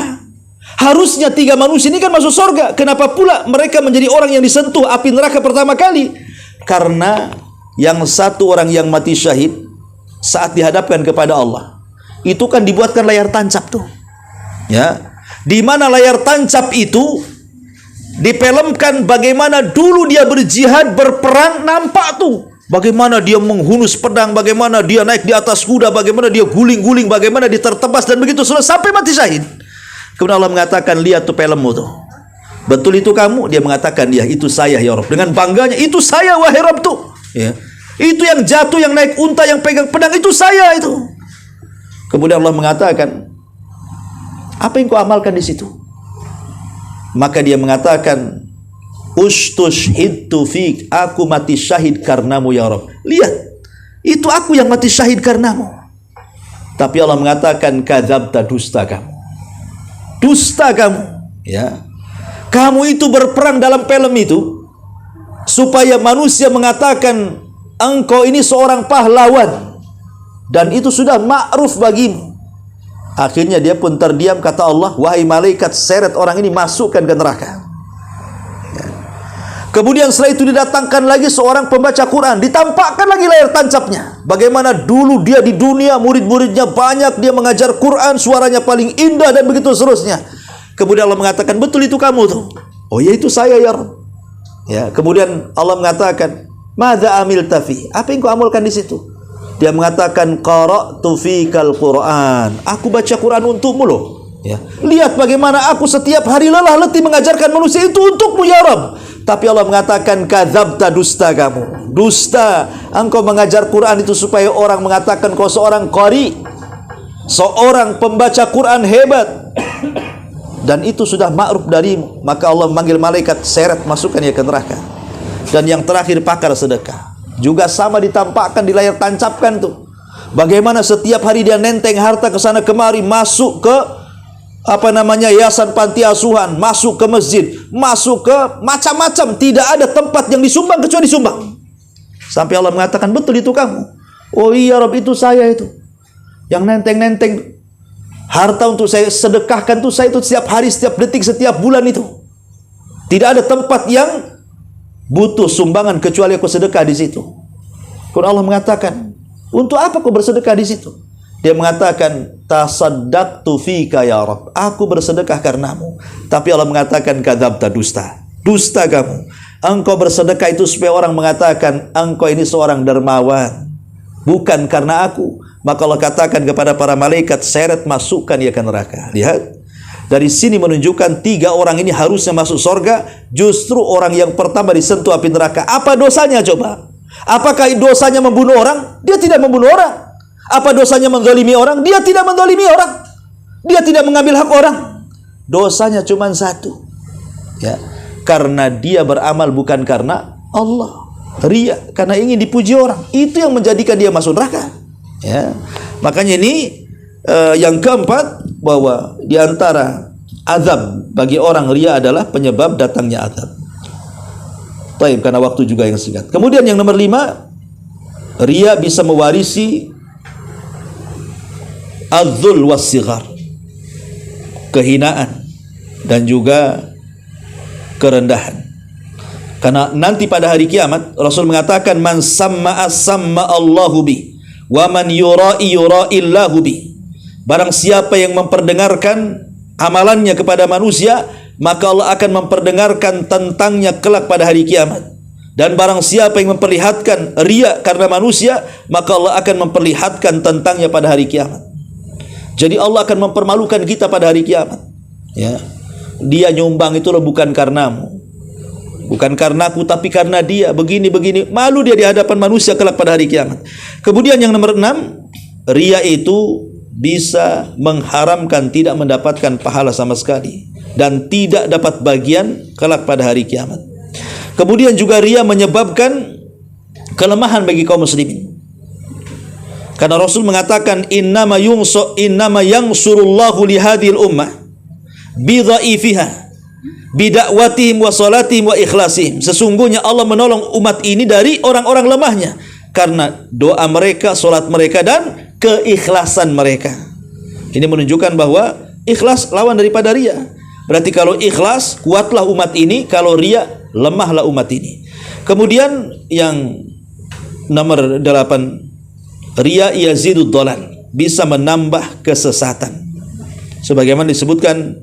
Harusnya 3 manusia ini kan masuk surga. Kenapa pula mereka menjadi orang yang disentuh api neraka pertama kali? Karena yang satu, orang yang mati syahid, saat dihadapkan kepada Allah, itu kan dibuatkan layar tancap tuh ya. Di mana layar tancap itu difilmkan bagaimana dulu dia berjihad, berperang, nampak tuh bagaimana dia menghunus pedang, bagaimana dia naik di atas kuda, bagaimana dia guling-guling, bagaimana dia tertebas, dan begitu selesai sampai mati syahid. Kemudian Allah mengatakan, lihat tuh filmmu tuh, betul itu kamu? Dia mengatakan, ya itu saya ya Rabb. Dengan bangganya, itu saya wahai Rabb tuh ya. Itu yang jatuh, yang naik unta, yang pegang pedang, itu saya itu. Kemudian Allah mengatakan, apa yang kau amalkan di situ? Maka dia mengatakan, ustushhidtu fik, aku mati syahid karenamu ya Rabb. Lihat, itu aku yang mati syahid karenamu. Tapi Allah mengatakan, kadzabta, dusta kamu. Dusta kamu ya. Kamu itu berperang dalam film itu supaya manusia mengatakan engkau ini seorang pahlawan, dan itu sudah ma'ruf bagimu. Akhirnya dia pun terdiam. Kata Allah, wahai malaikat, seret orang ini, masukkan ke neraka ya. Kemudian setelah itu didatangkan lagi seorang pembaca Quran, ditampakkan lagi layar tancapnya, bagaimana dulu dia di dunia, murid-muridnya banyak, dia mengajar Quran, suaranya paling indah, dan begitu seterusnya. Kemudian Allah mengatakan, betul itu kamu tuh? Oh ya, itu saya ya Rabb ya. Kemudian Allah mengatakan, madza amilta fi, apa yang kau amalkan di situ? Dia mengatakan, qara'tu fikal Quran, aku baca Quran untukmu loh ya. Lihat bagaimana aku setiap hari lelah letih mengajarkan manusia itu untukmu ya Rabb. Tapi Allah mengatakan, kadzabta, dusta kamu. Dusta, engkau mengajar Quran itu supaya orang mengatakan kau seorang qari, seorang pembaca Quran hebat, dan itu sudah ma'ruf darimu. Maka Allah memanggil malaikat, seret, masukkan dia ke neraka. Dan yang terakhir, pakar sedekah, juga sama ditampakkan di layar tancapkan tuh. Bagaimana setiap hari dia nenteng harta ke sana kemari, masuk ke yayasan panti asuhan, masuk ke masjid, masuk ke macam-macam, tidak ada tempat yang disumbang kecuali disumbang. Sampai Allah mengatakan, betul itu kamu? Oh iya Rabb, itu saya itu. Yang nenteng-nenteng harta untuk saya sedekahkan tuh, saya itu setiap hari, setiap detik, setiap bulan itu. Tidak ada tempat yang butuh sumbangan kecuali aku sedekah di situ. Kemudian Allah mengatakan, untuk apa kau bersedekah di situ? Dia mengatakan, tasaddaqtu fika ya Rabb, aku bersedekah karenamu. Tapi Allah mengatakan, kadzabta, dusta. Dusta kamu. Engkau bersedekah itu supaya orang mengatakan engkau ini seorang dermawan, bukan karena aku. Maka Allah katakan kepada para malaikat, seret, masukkan ia ke neraka. Lihat, dari sini menunjukkan 3 orang ini harusnya masuk surga. Justru orang yang pertama disentuh api neraka. Apa dosanya coba? Apakah dosanya membunuh orang? Dia tidak membunuh orang. Apa dosanya menzalimi orang? Dia tidak menzalimi orang. Dia tidak mengambil hak orang. Dosanya cuma 1 ya, karena dia beramal bukan karena Allah. Ria, karena ingin dipuji orang. Itu yang menjadikan dia masuk neraka ya. Makanya ini yang keempat, bahwa di antara azab bagi orang ria adalah penyebab datangnya azab. Baik, karena waktu juga yang singkat. Kemudian yang nomor 5, ria bisa mewarisi adzul wassighar, kehinaan dan juga kerendahan. Karena nanti pada hari kiamat Rasul mengatakan, man samma as-samma Allahu bi, wa man yura'i yura'illahu bi. Barang siapa yang memperdengarkan amalannya kepada manusia, maka Allah akan memperdengarkan tentangnya kelak pada hari kiamat. Dan barang siapa yang memperlihatkan riya karena manusia, maka Allah akan memperlihatkan tentangnya pada hari kiamat. Jadi Allah akan mempermalukan kita pada hari kiamat. Ya. Dia nyumbang itu bukan karenamu, bukan karenaku, tapi karena dia begini-begini. Malu dia di hadapan manusia kelak pada hari kiamat. Kemudian yang nomor 6, riya itu bisa mengharamkan tidak mendapatkan pahala sama sekali dan tidak dapat bagian kelak pada hari kiamat. Kemudian juga riya menyebabkan kelemahan bagi kaum muslimin. Karena Rasul mengatakan innama yansurullahu li hadhil ummah bi dhaifiha bi da'watihim wa salatihim wa ikhlasihim. Sesungguhnya Allah menolong umat ini dari orang-orang lemahnya karena doa mereka, salat mereka dan keikhlasan mereka. Ini menunjukkan bahwa ikhlas lawan daripada riya. Berarti kalau ikhlas kuatlah umat ini, kalau riya lemahlah umat ini. Kemudian yang nomor 8, riya yazidud dhalal, bisa menambah kesesatan. Sebagaimana disebutkan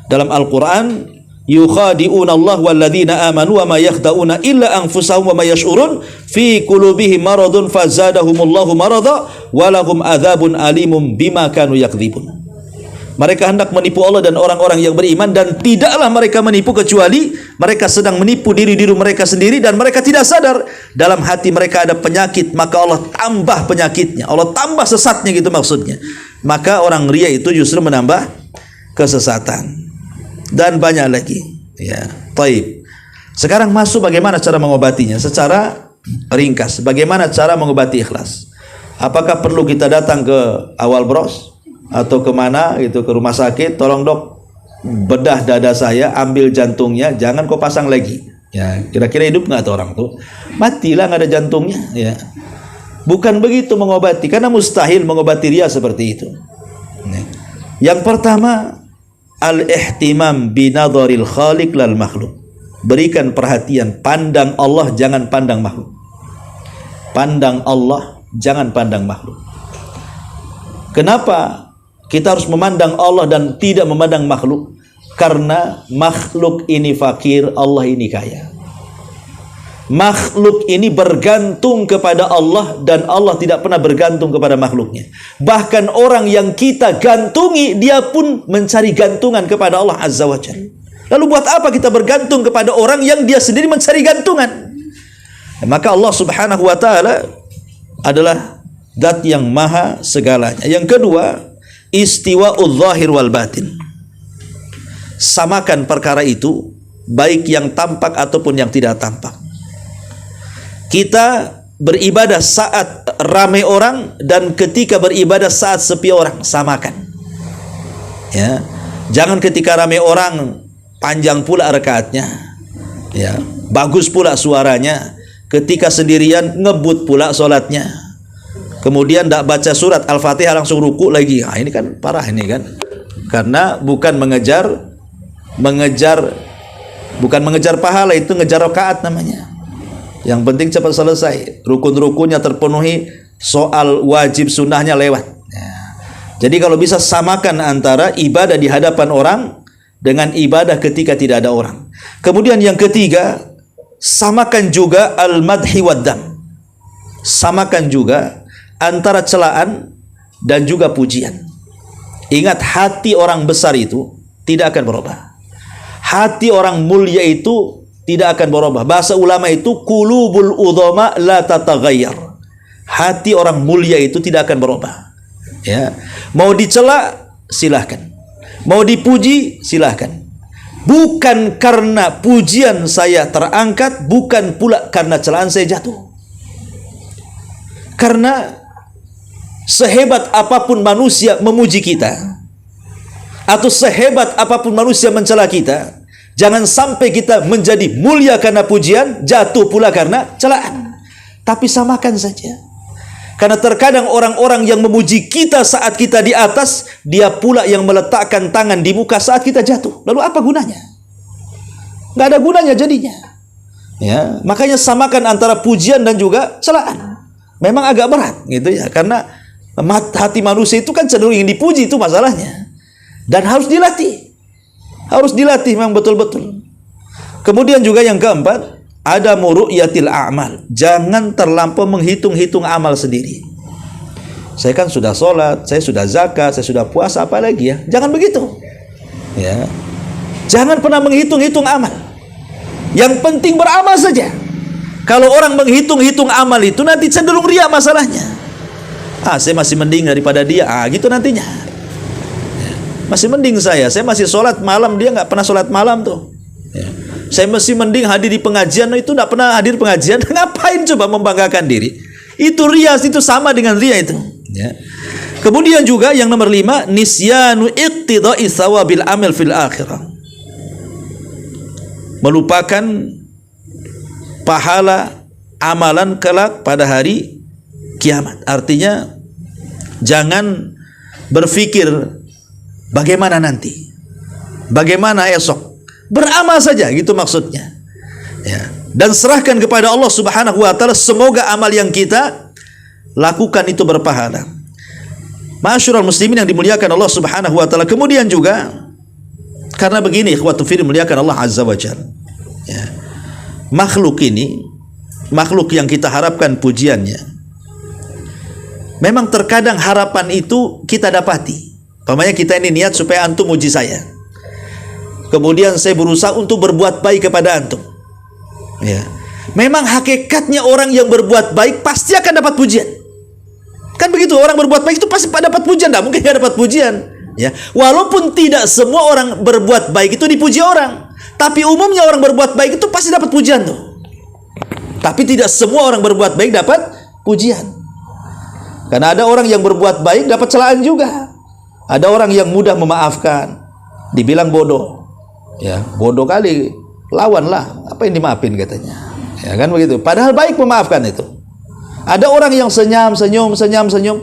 dalam Al-Qur'an, yukhadi'una Allah walladzina amanu wa ma yakhda'una illa anfusahum wa ma yash'urun fi qulubihim maradun fazadahumullahu marada wa lahum adzabun alimum bima kanu yakdzibun. Mereka hendak menipu Allah dan orang-orang yang beriman, dan tidaklah mereka menipu kecuali mereka sedang menipu diri mereka sendiri dan mereka tidak sadar dalam hati mereka ada penyakit, maka Allah tambah penyakitnya, Allah tambah sesatnya, gitu maksudnya. Maka orang riya itu justru menambah kesesatan dan banyak lagi. Ya, taib. Sekarang masuk bagaimana cara mengobatinya secara ringkas. Bagaimana cara mengobati ikhlas? Apakah perlu kita datang ke awal bros atau kemana gitu, ke rumah sakit, tolong dok bedah dada saya, ambil jantungnya, jangan kau pasang lagi. Ya, kira-kira hidup nggak tuh orang tuh? Matilah, nggak ada jantungnya. Ya, bukan begitu mengobati, karena mustahil mengobati riya seperti itu. Yang pertama, al-ihtimam binadharil khaliq lal makhluk. Berikan perhatian, pandang Allah, jangan pandang makhluk. Pandang Allah, jangan pandang makhluk. Kenapa kita harus memandang Allah dan tidak memandang makhluk? Karena makhluk ini fakir, Allah ini kaya. Makhluk ini bergantung kepada Allah dan Allah tidak pernah bergantung kepada makhluknya. Bahkan orang yang kita gantungi, dia pun mencari gantungan kepada Allah Azza wa Jalla. Lalu buat apa kita bergantung kepada orang yang dia sendiri mencari gantungan? Maka Allah Subhanahu wa taala adalah zat yang maha segalanya. Yang kedua, istiwa'udz zahir wal batin. Samakan perkara itu, baik yang tampak ataupun yang tidak tampak. Kita beribadah saat ramai orang dan ketika beribadah saat sepi orang, samakan. Ya, jangan ketika ramai orang panjang pula rakaatnya, ya, bagus pula suaranya. Ketika sendirian ngebut pula solatnya. Kemudian tidak baca surat Al-Fatihah langsung ruku lagi. Nah, ini kan parah ini kan. Karena bukan mengejar pahala, itu ngejar rakaat namanya. Yang penting cepat selesai, rukun-rukunnya terpenuhi, soal wajib sunnahnya lewat. Ya. Jadi kalau bisa samakan antara ibadah di hadapan orang dengan ibadah ketika tidak ada orang. Kemudian yang ketiga, samakan juga al-madhi wad-dam. Samakan juga antara celaan dan juga pujian. Ingat, hati orang besar itu tidak akan berubah. Hati orang mulia itu tidak akan berubah. Bahasa ulama itu qulubul udhama la tataghayyar. Hati orang mulia itu tidak akan berubah. Ya. Mau dicela silahkan. Mau dipuji silahkan. Bukan karena pujian saya terangkat, bukan pula karena celaan saya jatuh. Karena sehebat apapun manusia memuji kita, atau sehebat apapun manusia mencela kita, jangan sampai kita menjadi mulia karena pujian, jatuh pula karena celaan. Tapi samakan saja. Karena terkadang orang-orang yang memuji kita saat kita di atas, dia pula yang meletakkan tangan di muka saat kita jatuh. Lalu apa gunanya? Nggak ada gunanya jadinya. Ya, makanya samakan antara pujian dan juga celaan. Memang agak berat gitu ya, karena hati manusia itu kan cenderung ingin dipuji, itu masalahnya. Dan harus dilatih. Harus dilatih memang betul-betul. Kemudian juga yang keempat, ada ru'yatil a'mal. Jangan terlampau menghitung-hitung amal sendiri. Saya kan sudah sholat, saya sudah zakat, saya sudah puasa, apa lagi ya? Jangan begitu. Ya. Jangan pernah menghitung-hitung amal. Yang penting beramal saja. Kalau orang menghitung-hitung amal itu nanti cenderung riya masalahnya. Saya masih mending daripada dia. Gitu nantinya. Masih mending saya masih sholat malam, dia nggak pernah sholat malam tuh. Ya. Saya masih mending hadir di pengajian, itu nggak pernah hadir pengajian. Ngapain coba membanggakan diri? Itu riya, itu sama dengan riya itu. Ya. Kemudian juga yang nomor 5, nisyanu iqtida'i thawabil amal fil akhirah. Melupakan pahala amalan kelak pada hari kiamat. Artinya jangan berpikir bagaimana nanti, bagaimana esok. Beramal saja, gitu maksudnya. Ya. Dan serahkan kepada Allah Subhanahu wa taala, semoga amal yang kita lakukan itu berpahala. Ma'asyiral muslimin yang dimuliakan Allah Subhanahu wa taala. Kemudian juga karena begini, ikhwatu fillah dimuliakan Allah Azza wa Jalla. Ya. Makhluk ini, makhluk yang kita harapkan pujiannya, memang terkadang harapan itu kita dapati. Umpamanya kita ini niat supaya antum muji saya. Kemudian saya berusaha untuk berbuat baik kepada antum. Ya. Memang hakikatnya orang yang berbuat baik pasti akan dapat pujian. Kan begitu, orang berbuat baik itu pasti dapat pujian, tidak mungkin tidak dapat pujian. Ya. Walaupun tidak semua orang berbuat baik itu dipuji orang, tapi umumnya orang berbuat baik itu pasti dapat pujian tuh. Tapi tidak semua orang berbuat baik dapat pujian. Karena ada orang yang berbuat baik dapat celaan juga. Ada orang yang mudah memaafkan, dibilang bodoh. Ya, bodoh kali, lawanlah, apa yang dimaafin katanya. Ya kan begitu. Padahal baik memaafkan itu. Ada orang yang senyum,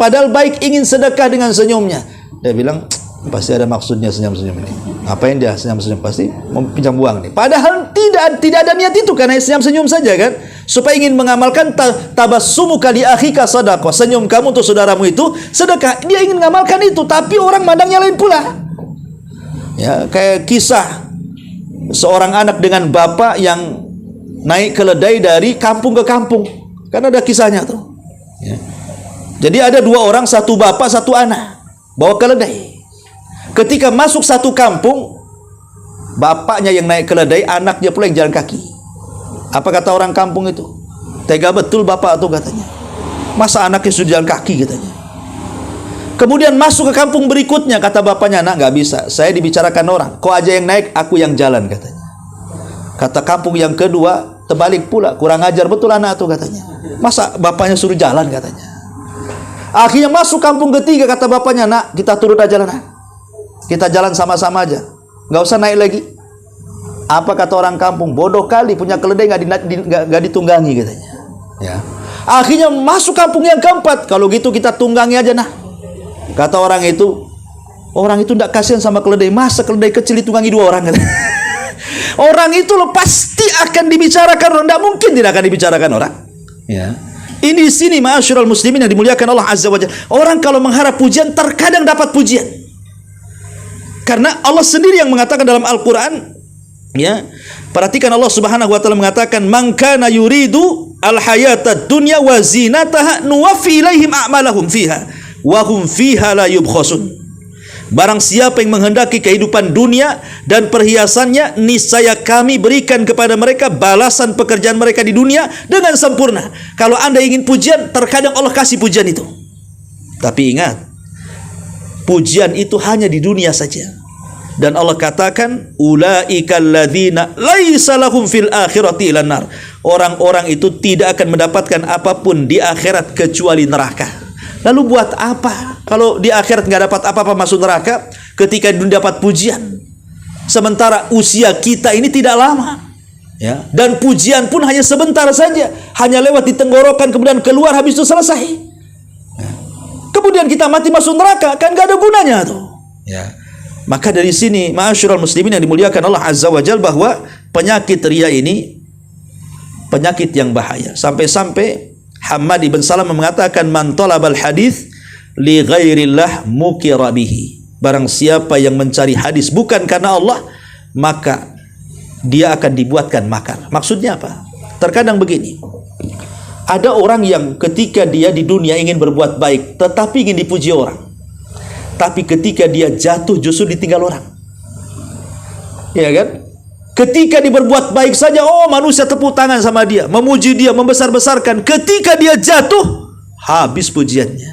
padahal baik ingin sedekah dengan senyumnya. Dia bilang, pasti ada maksudnya senyum-senyum ini. Ngapain dia senyum-senyum? Pasti mau pinjam uang nih. Padahal tidak ada niat itu, karena senyum-senyum saja kan. Supaya ingin mengamalkan tabassumuka li akhika sadaqah. Senyum kamu untuk saudaramu itu sedekah. Dia ingin mengamalkan itu, tapi orang mandangnya lain pula. Ya, kayak kisah seorang anak dengan bapak yang naik keledai dari kampung ke kampung. Kan ada kisahnya tuh. Ya. Jadi ada dua orang, satu bapak, satu anak, bawa keledai. Ketika masuk satu kampung, bapaknya yang naik keledai, anaknya pula yang jalan kaki. Apa kata orang kampung itu? Tega betul bapak tuh katanya. Masa anaknya sudah jalan kaki katanya. Kemudian masuk ke kampung berikutnya, kata bapaknya, nak nggak bisa, saya dibicarakan orang, kau aja yang naik, aku yang jalan katanya. Kata kampung yang kedua, terbalik pula, kurang ajar betul anak tuh katanya. Masa bapaknya suruh jalan katanya. Akhirnya masuk kampung ketiga, kata bapaknya, nak kita turun aja lah, nak. Kita jalan sama-sama aja, nggak usah naik lagi. Apa kata orang kampung? Bodoh kali, punya keledai nggak ditunggangi katanya. Ya. Akhirnya masuk kampung yang keempat, kalau gitu kita tunggangi aja nah. Kata orang itu tidak kasihan sama keledai. Masa keledai kecil ditunggangi dua orang? Orang itu pasti akan dibicarakan orang. Tidak mungkin tidak akan dibicarakan orang. Ya. Ini di sini ma'asyiral muslimin yang dimuliakan Allah Azza wa Jalla. Orang kalau mengharap pujian terkadang dapat pujian. Karena Allah sendiri yang mengatakan dalam Al-Quran. Ya, perhatikan Allah Subhanahu wa taala mengatakan, "Man kana yuridu al-hayatad dunya wa zinataha nuwaffi ilaihim a'malahum fiha wa hum fiha la yubkhasun." Barang siapa yang menghendaki kehidupan dunia dan perhiasannya, niscaya kami berikan kepada mereka balasan pekerjaan mereka di dunia dengan sempurna. Kalau Anda ingin pujian, terkadang Allah kasih pujian itu. Tapi ingat, pujian itu hanya di dunia saja. Dan Allah katakan, ulaikal ladzina laisa lahum fil akhirati ilan nar. Orang-orang itu tidak akan mendapatkan apapun di akhirat kecuali neraka. Lalu buat apa? Kalau di akhirat nggak dapat apa-apa masuk neraka, ketika dunia dapat pujian. Sementara usia kita ini tidak lama. Ya. Dan pujian pun hanya sebentar saja. Hanya lewat di tenggorokan, kemudian keluar, habis itu selesai. Ya. Kemudian kita mati masuk neraka, kan nggak ada gunanya tuh. Ya. Maka dari sini, ma'asyiral muslimin yang dimuliakan Allah Azza wa Jalla, bahwa penyakit riya ini penyakit yang bahaya. Sampai-sampai Hammad ibn Salam mengatakan, man talabal hadis li ghairillah mukira bihi. Barang siapa yang mencari hadis bukan karena Allah, maka dia akan dibuatkan makar. Maksudnya apa? Terkadang begini, ada orang yang ketika dia di dunia ingin berbuat baik, tetapi ingin dipuji orang. Tapi ketika dia jatuh justru ditinggal orang. Ya kan? Ketika dia berbuat baik saja, oh manusia tepuk tangan sama dia, memuji dia, membesar-besarkan. Ketika dia jatuh, habis pujiannya.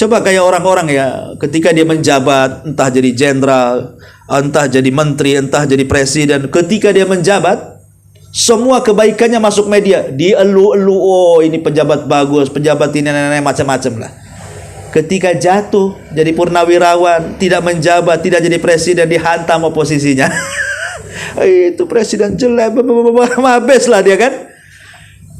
Coba kayak orang-orang ya, ketika dia menjabat, entah jadi jenderal, entah jadi menteri, entah jadi presiden, ketika dia menjabat, semua kebaikannya masuk media, dielu-elu, oh ini pejabat bagus, pejabat ini macam-macam lah. Ketika jatuh jadi purnawirawan, tidak menjabat, tidak jadi presiden, dihantam oposisinya. Itu presiden jelek, habis lah dia kan.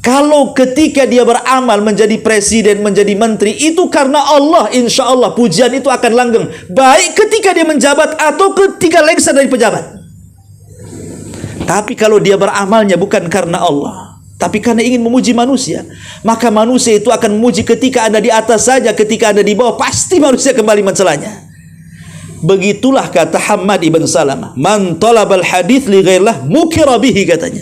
Kalau ketika dia beramal menjadi presiden, menjadi menteri, itu karena Allah, insya Allah pujian itu akan langgeng. Baik ketika dia menjabat atau ketika lengser dari pejabat. Tapi kalau dia beramalnya bukan karena Allah, tapi karena ingin memuji manusia, maka manusia itu akan memuji ketika Anda di atas saja, ketika Anda di bawah, pasti manusia kembali mencelanya. Begitulah kata Hammad ibn Salamah, man talabal hadith li ghairillah mukira bihi, katanya.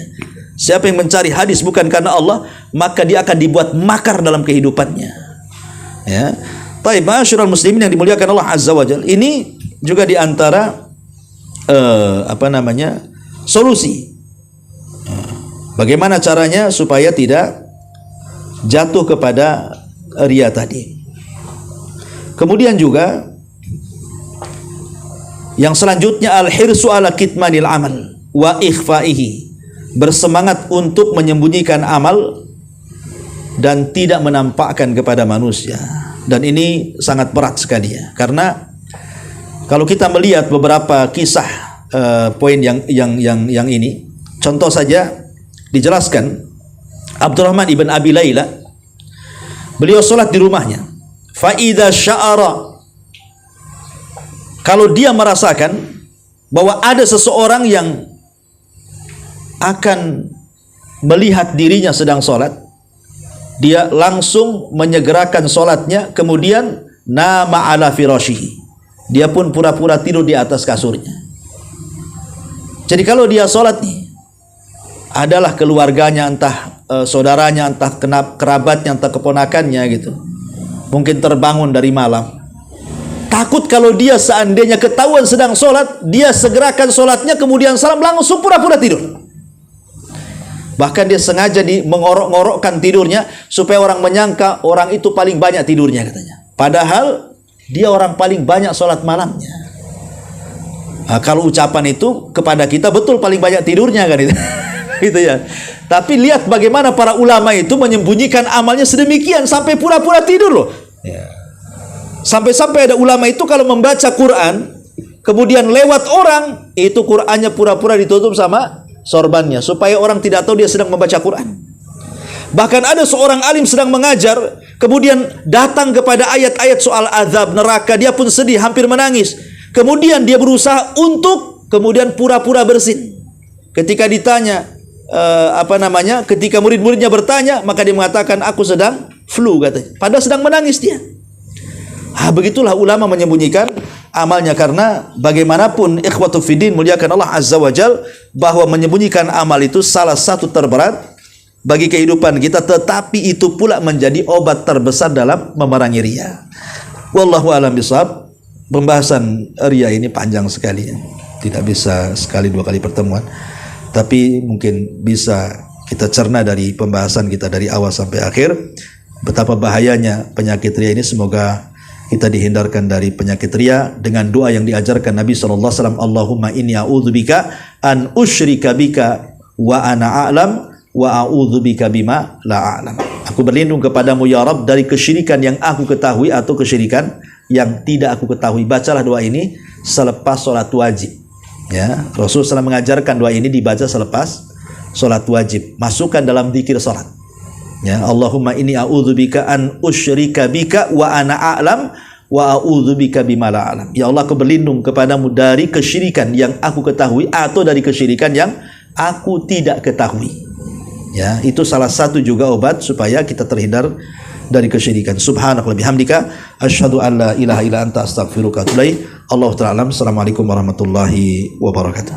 Siapa yang mencari hadis bukan karena Allah, maka dia akan dibuat makar dalam kehidupannya. Ya. Taib, ma'asyiral muslimin yang dimuliakan Allah Azza wa Jalla. Ini juga di antara solusi. Bagaimana caranya supaya tidak jatuh kepada riya tadi. Kemudian juga yang selanjutnya al-hirsu ala kitmanil amal wa ikhfaihi. Bersemangat untuk menyembunyikan amal dan tidak menampakkan kepada manusia. Dan ini sangat berat sekali ya, karena kalau kita melihat beberapa kisah poin yang ini, contoh saja dijelaskan Abdurrahman ibn Abi Layla, beliau sholat di rumahnya. Fa idza sya'ara, kalau dia merasakan bahwa ada seseorang yang akan melihat dirinya sedang sholat, dia langsung menyegerakan sholatnya, kemudian nama ala firashihi, dia pun pura-pura tidur di atas kasurnya. Jadi kalau dia sholat nih, adalah keluarganya, entah saudaranya, entah kerabatnya, entah keponakannya gitu, mungkin terbangun dari malam, takut kalau dia seandainya ketahuan sedang sholat, dia segerakan sholatnya, kemudian salam, langsung pura-pura tidur. Bahkan dia sengaja mengorok-ngorokkan tidurnya supaya orang menyangka orang itu paling banyak tidurnya, katanya. Padahal dia orang paling banyak sholat malamnya. Nah, kalau ucapan itu kepada kita betul paling banyak tidurnya kan itu. Gitu ya. Tapi lihat bagaimana para ulama itu menyembunyikan amalnya sedemikian sampai pura-pura tidur loh. Ya. Sampai-sampai ada ulama itu kalau membaca Quran, kemudian lewat orang, itu Qurannya pura-pura ditutup sama sorbannya supaya orang tidak tahu dia sedang membaca Quran. Bahkan ada seorang alim sedang mengajar, kemudian datang kepada ayat-ayat soal azab neraka, dia pun sedih, hampir menangis. Kemudian dia berusaha untuk kemudian pura-pura bersin. Ketika ditanya ketika murid-muridnya bertanya, maka dia mengatakan aku sedang flu, katanya. Padahal sedang menangis dia. Begitulah ulama menyembunyikan amalnya, karena bagaimanapun ikhwatu fiddin muliakan Allah Azza wa Jal, bahwa menyembunyikan amal itu salah satu terberat bagi kehidupan kita, tetapi itu pula menjadi obat terbesar dalam memerangi riya. Wallahu a'lam bishawab. Pembahasan riya ini panjang sekali ya. Tidak bisa sekali dua kali pertemuan, tapi mungkin bisa kita cerna dari pembahasan kita dari awal sampai akhir betapa bahayanya penyakit riya ini. Semoga kita dihindarkan dari penyakit riya dengan doa yang diajarkan Nabi SAW. Allahumma inni a'udzubika an usyrika bika wa ana a'lam wa a'udzubika bima la a'lam. Aku berlindung kepadamu ya Rabb dari kesyirikan yang aku ketahui atau kesyirikan yang tidak aku ketahui. Bacalah doa ini selepas sholat wajib. Ya, Rasulullah SAW mengajarkan doa ini dibaca selepas sholat wajib. Masukkan dalam zikir sholat. Ya, Allahumma inni a'udzubika an usyrika bika wa ana a'lam wa a'udzubika bima la a'lam. Ya Allah, aku berlindung kepadamu dari kesyirikan yang aku ketahui atau dari kesyirikan yang aku tidak ketahui. Ya, itu salah satu juga obat supaya kita terhindar dari kesyirikan. Subhanakallahumma bihamdika asyhadu an la ilaha illa anta astaghfiruka wa atubu ilaik. Allahu ta'ala. Assalamualaikum warahmatullahi wabarakatuh.